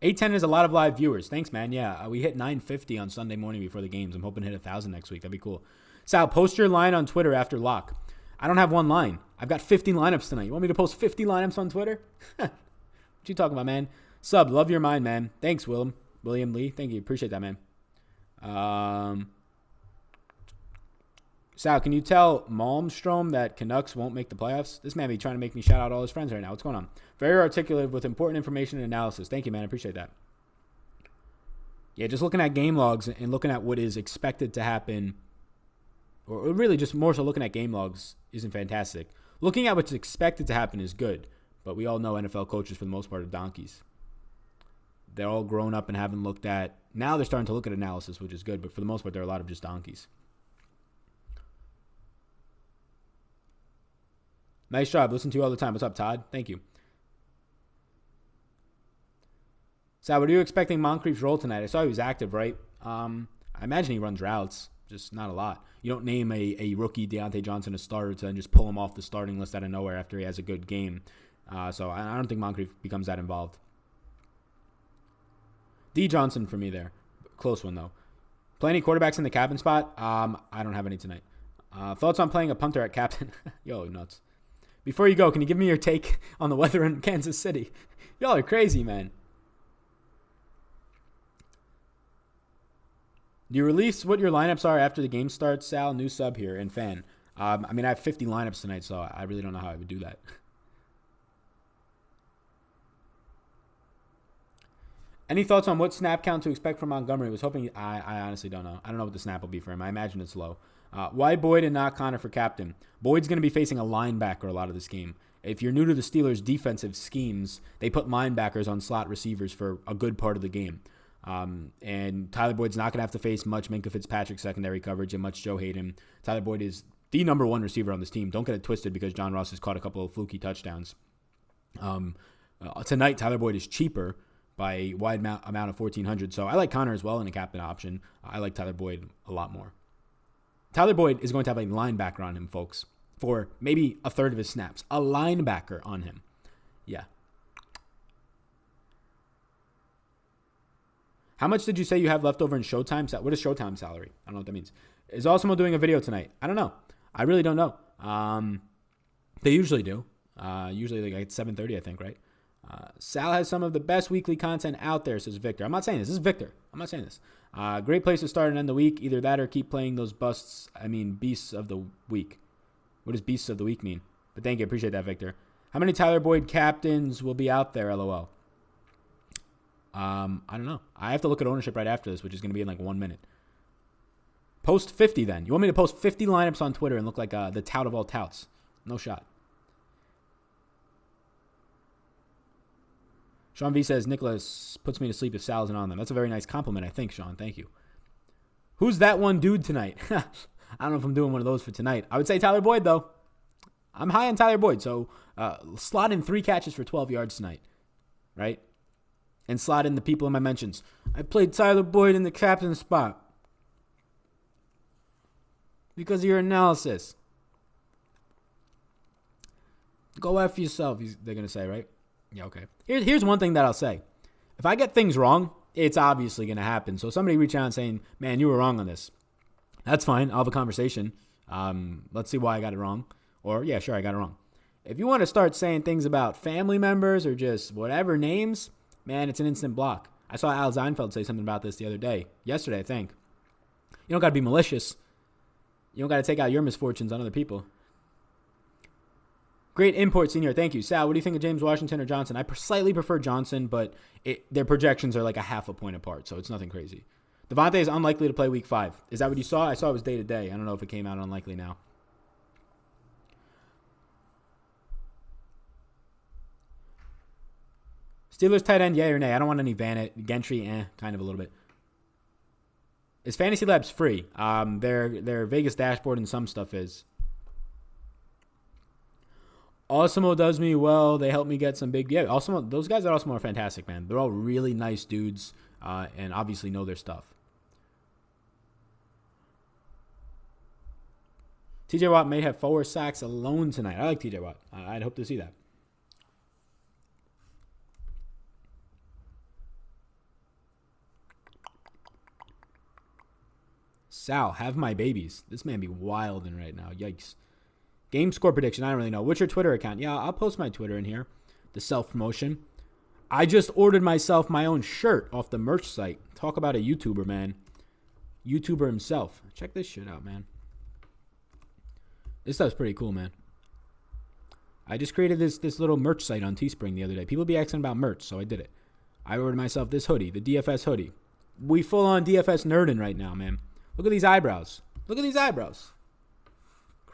$8.10 is a lot of live viewers. Thanks, man. Yeah, we hit 950 on Sunday morning before the games. I'm hoping to hit 1,000 next week. That'd be cool. Sal, post your line on Twitter after lock. I don't have one line. I've got 50 lineups tonight. You want me to post 50 lineups on Twitter? What you talking about, man? Sub, love your mind, man. Thanks, William Lee. Thank you. Appreciate that, man. Sal, can you tell Malmstrom that Canucks won't make the playoffs? This man be trying to make me shout out all his friends right now. What's going on? Very articulate with important information and analysis. Thank you, man. I appreciate that. Yeah, just looking at game logs and looking at what is expected to happen or really just more so looking at game logs isn't fantastic. Looking at what's expected to happen is good, but we all know NFL coaches for the most part are donkeys. They're all grown up and haven't looked at. Now they're starting to look at analysis, which is good, but for the most part, there are a lot of just donkeys. Nice job. Listen to you all the time. What's up, Todd? Thank you. Sal, what are you expecting Moncrief's role tonight? I saw he was active, right? I imagine he runs routes, just not a lot. You don't name a rookie Deontay Johnson a starter to then just pull him off the starting list out of nowhere after he has a good game. So I don't think Moncrief becomes that involved. D. Johnson for me there. Close one, though. Play any quarterbacks in the captain spot? I don't have any tonight. Thoughts on playing a punter at captain? Yo, nuts. Before you go, can you give me your take on the weather in Kansas City? Y'all are crazy, man. Do you release what your lineups are after the game starts, Sal? New sub here and fan. I have 50 lineups tonight, so I really don't know how I would do that. Any thoughts on what snap count to expect from Montgomery? I was hoping. I honestly don't know. I don't know what the snap will be for him. I imagine it's low. Why Boyd and not Connor for captain? Boyd's going to be facing a linebacker a lot of this game. If you're new to the Steelers' defensive schemes, they put linebackers on slot receivers for a good part of the game. And Tyler Boyd's not going to have to face much Minkah Fitzpatrick secondary coverage and much Joe Hayden. Tyler Boyd is the number one receiver on this team. Don't get it twisted because John Ross has caught a couple of fluky touchdowns. Tonight, Tyler Boyd is cheaper by a wide amount of 1,400. So I like Connor as well in a captain option. I like Tyler Boyd a lot more. Tyler Boyd is going to have a linebacker on him, folks, for maybe a third of his snaps. A linebacker on him. Yeah. How much did you say you have left over in Showtime? What is Showtime salary? I don't know what that means. Is Awesemo doing a video tonight? I don't know. I really don't know. They usually do. Usually like at 7:30, I think, right? Sal has some of the best weekly content out there, says Victor. I'm not saying this. This is Victor. I'm not saying this. Great place to start and end the week. Either that or keep playing those beasts of the week. What does beasts of the week mean? But thank you. Appreciate that, Victor. How many Tyler Boyd captains will be out there, LOL? I don't know. I have to look at ownership right after this, which is going to be in like 1 minute. Post 50 then. You want me to post 50 lineups on Twitter and look like the tout of all touts? No shot. Sean V says, Nicholas puts me to sleep if Sal isn't on them. That's a very nice compliment, I think, Sean. Thank you. Who's that one dude tonight? I don't know if I'm doing one of those for tonight. I would say Tyler Boyd, though. I'm high on Tyler Boyd, so slot in 3 catches for 12 yards tonight, right? And slot in the people in my mentions. I played Tyler Boyd in the captain spot because of your analysis. Go F yourself, they're going to say, right? Yeah, okay. Here's one thing that I'll say. If I get things wrong, it's obviously going to happen. So somebody reach out and saying, man, you were wrong on this. That's fine. I'll have a conversation. Let's see why I got it wrong. Or, yeah, sure, I got it wrong. If you want to start saying things about family members or just whatever names, man, it's an instant block. I saw Al Seinfeld say something about this the other day. Yesterday, I think. You don't got to be malicious. You don't got to take out your misfortunes on other people. Great import, senior. Thank you. Sal, what do you think of James Washington or Johnson? I slightly prefer Johnson, but their projections are like a half a point apart, so it's nothing crazy. Devontae is unlikely to play week 5. Is that what you saw? I saw it was day-to-day. I don't know if it came out unlikely now. Steelers tight end, yay or nay? I don't want any Gentry, kind of a little bit. Is Fantasy Labs free? Their Vegas dashboard and some stuff is. Awesemo does me well. They help me get some big. Yeah, Awesemo. Those guys at Awesemo are fantastic, man. They're all really nice dudes, and obviously know their stuff. TJ Watt may have 4 sacks alone tonight. I like TJ Watt. I'd hope to see that. Sal, have my babies. This man be wilding right now. Yikes. Game score prediction, I don't really know. What's your Twitter account? Yeah, I'll post my Twitter in here. The self-promotion. I just ordered myself my own shirt off the merch site. Talk about a YouTuber, man. YouTuber himself. Check this shit out, man. This stuff's pretty cool, man. I just created this little merch site on Teespring the other day. People be asking about merch, so I did it. I ordered myself this hoodie, the DFS hoodie. We full-on DFS nerding right now, man. Look at these eyebrows. Look at these eyebrows.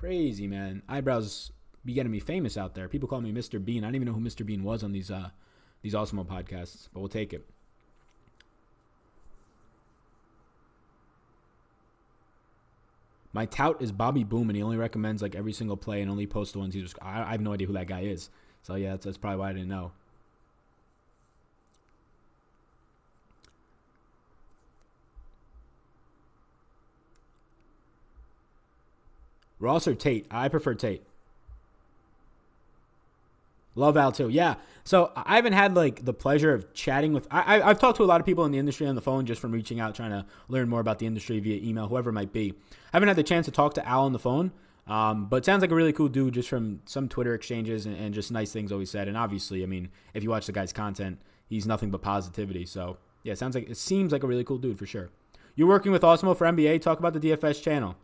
Crazy, man. Eyebrows be getting me famous out there. People call me Mr. Bean. I didn't even know who Mr. Bean was on these Awesemo podcasts, but we'll take it. My tout is Bobby Boom, and he only recommends like every single play and only posts the ones I have no idea who that guy is. So yeah, that's probably why I didn't know. Ross or Tate? I prefer Tate. Love Al too. Yeah. So I haven't had like the pleasure of chatting with. I've talked to a lot of people in the industry on the phone just from reaching out, trying to learn more about the industry via email, whoever it might be. I haven't had the chance to talk to Al on the phone, but sounds like a really cool dude just from some Twitter exchanges and just nice things always said. And obviously, I mean, if you watch the guy's content, he's nothing but positivity. So yeah, it seems like a really cool dude for sure. You're working with Awesemo for NBA. Talk about the DFS channel.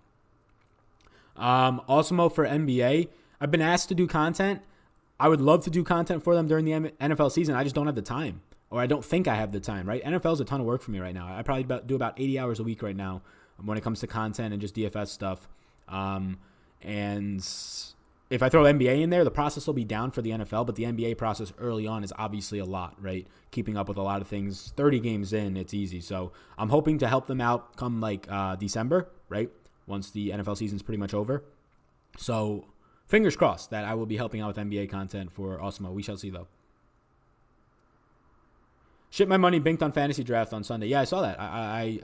Awesemo for NBA. I've been asked to do content. I would love to do content for them during the NFL season. I just don't have the time, or I don't think I have the time, right? NFL is a ton of work for me right now. I probably do about 80 hours a week right now when it comes to content and just DFS stuff. And if I throw NBA in there, the process will be down for the NFL, but the NBA process early on is obviously a lot, right? Keeping up with a lot of things. 30 games in, it's easy. So I'm hoping to help them out come like December, right? Once the NFL season's pretty much over. So fingers crossed that I will be helping out with NBA content for Awesemo. We shall see, though. Shit my money binked on Fantasy Draft on Sunday. Yeah, I saw that. I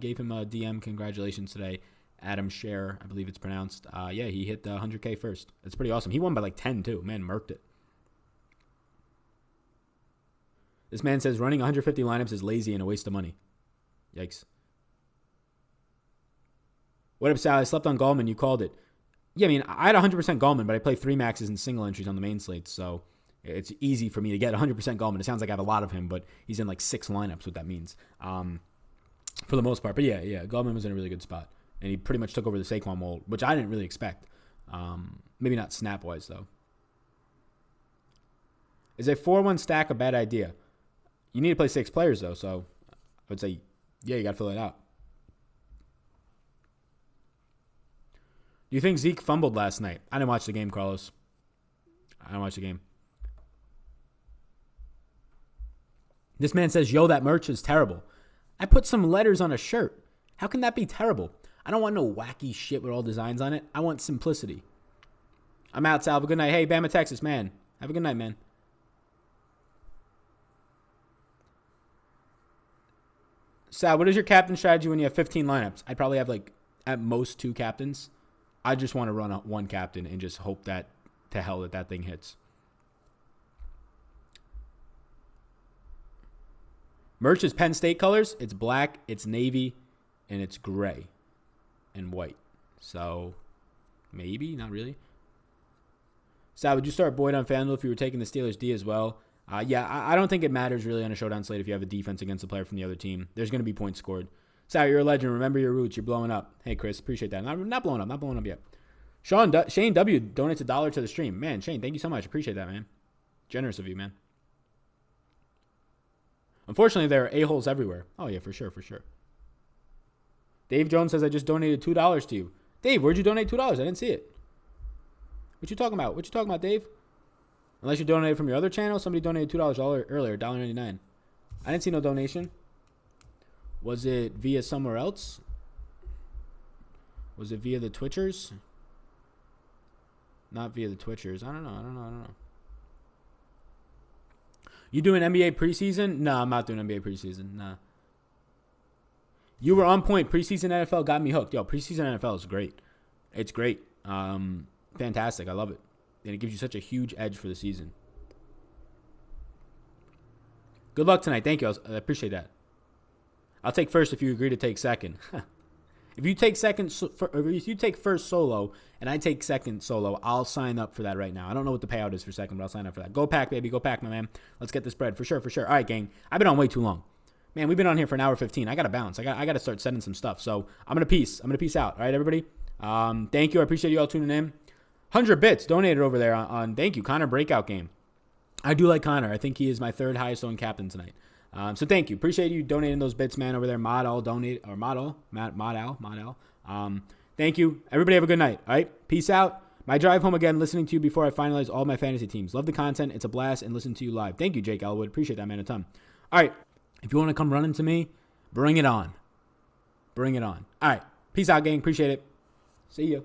gave him a DM. Congratulations today. Adam Scher, I believe it's pronounced. Yeah, he hit the 100K first. That's pretty awesome. He won by like 10, too. Man, murked it. This man says running 150 lineups is lazy and a waste of money. Yikes. What up, Sal? I slept on Gallman. You called it. Yeah, I mean, I had 100% Gallman, but I play 3 maxes and single entries on the main slate, so it's easy for me to get 100% Gallman. It sounds like I have a lot of him, but he's in like 6 lineups, what that means, for the most part. But yeah, Gallman was in a really good spot, and he pretty much took over the Saquon mold, which I didn't really expect. Maybe not snap-wise, though. Is a 4-1 stack a bad idea? You need to play 6 players, though, so I would say, yeah, you got to fill it out. Do you think Zeke fumbled last night? I didn't watch the game, Carlos. I didn't watch the game. This man says, yo, that merch is terrible. I put some letters on a shirt. How can that be terrible? I don't want no wacky shit with all designs on it. I want simplicity. I'm out, Sal. Have a good night. Hey, Bama, Texas, man. Have a good night, man. Sal, what is your captain strategy when you have 15 lineups? I'd probably have like at most 2 captains. I just want to run one captain and just hope that to hell that thing hits. Merch is Penn State colors. It's black, it's navy, and it's gray and white. So maybe, not really. Sal, would you start Boyd on FanDuel if you were taking the Steelers D as well? Yeah, I don't think it matters really on a showdown slate if you have a defense against a player from the other team. There's going to be points scored. Sal, you're a legend. Remember your roots. You're blowing up. Hey, Chris, appreciate that. Not blowing up yet. Shane W. donates $1 to the stream. Man, Shane, thank you so much. Appreciate that, man. Generous of you, man. Unfortunately, there are a-holes everywhere. Oh, yeah, for sure. Dave Jones says, I just donated $2 to you. Dave, where'd you donate $2? I didn't see it. What you talking about, Dave? Unless you donated from your other channel. Somebody donated $2 earlier, $1.99. I didn't see no donation. Was it via somewhere else? Was it via the Twitchers? Not via the Twitchers. I don't know. You doing NBA preseason? No, I'm not doing NBA preseason. Nah. You were on point. Preseason NFL got me hooked. Yo, preseason NFL is great. It's great. Fantastic. I love it. And it gives you such a huge edge for the season. Good luck tonight. Thank you. I appreciate that. I'll take first if you agree to take second. If you take first solo and I take second solo, I'll sign up for that right now. I don't know what the payout is for second, but I'll sign up for that. Go Pack, baby. Go Pack, my man. Let's get this bread for sure. All right, gang. I've been on way too long. Man, we've been on here for an hour 15. I got to bounce. I got to start sending some stuff. So I'm going to peace out. All right, everybody. Thank you. I appreciate you all tuning in. 100 bits donated over there on thank you, Connor breakout game. I do like Connor. I think he is my 3rd highest owned captain tonight. So thank you. Appreciate you donating those bits, man, over there. Modal donate or Modal. Thank you. Everybody have a good night. All right. Peace out. My drive home again, listening to you before I finalize all my fantasy teams. Love the content. It's a blast and listen to you live. Thank you, Jake Elwood. Appreciate that, man, a ton. All right. If you want to come running to me, bring it on. Bring it on. All right. Peace out, gang. Appreciate it. See you.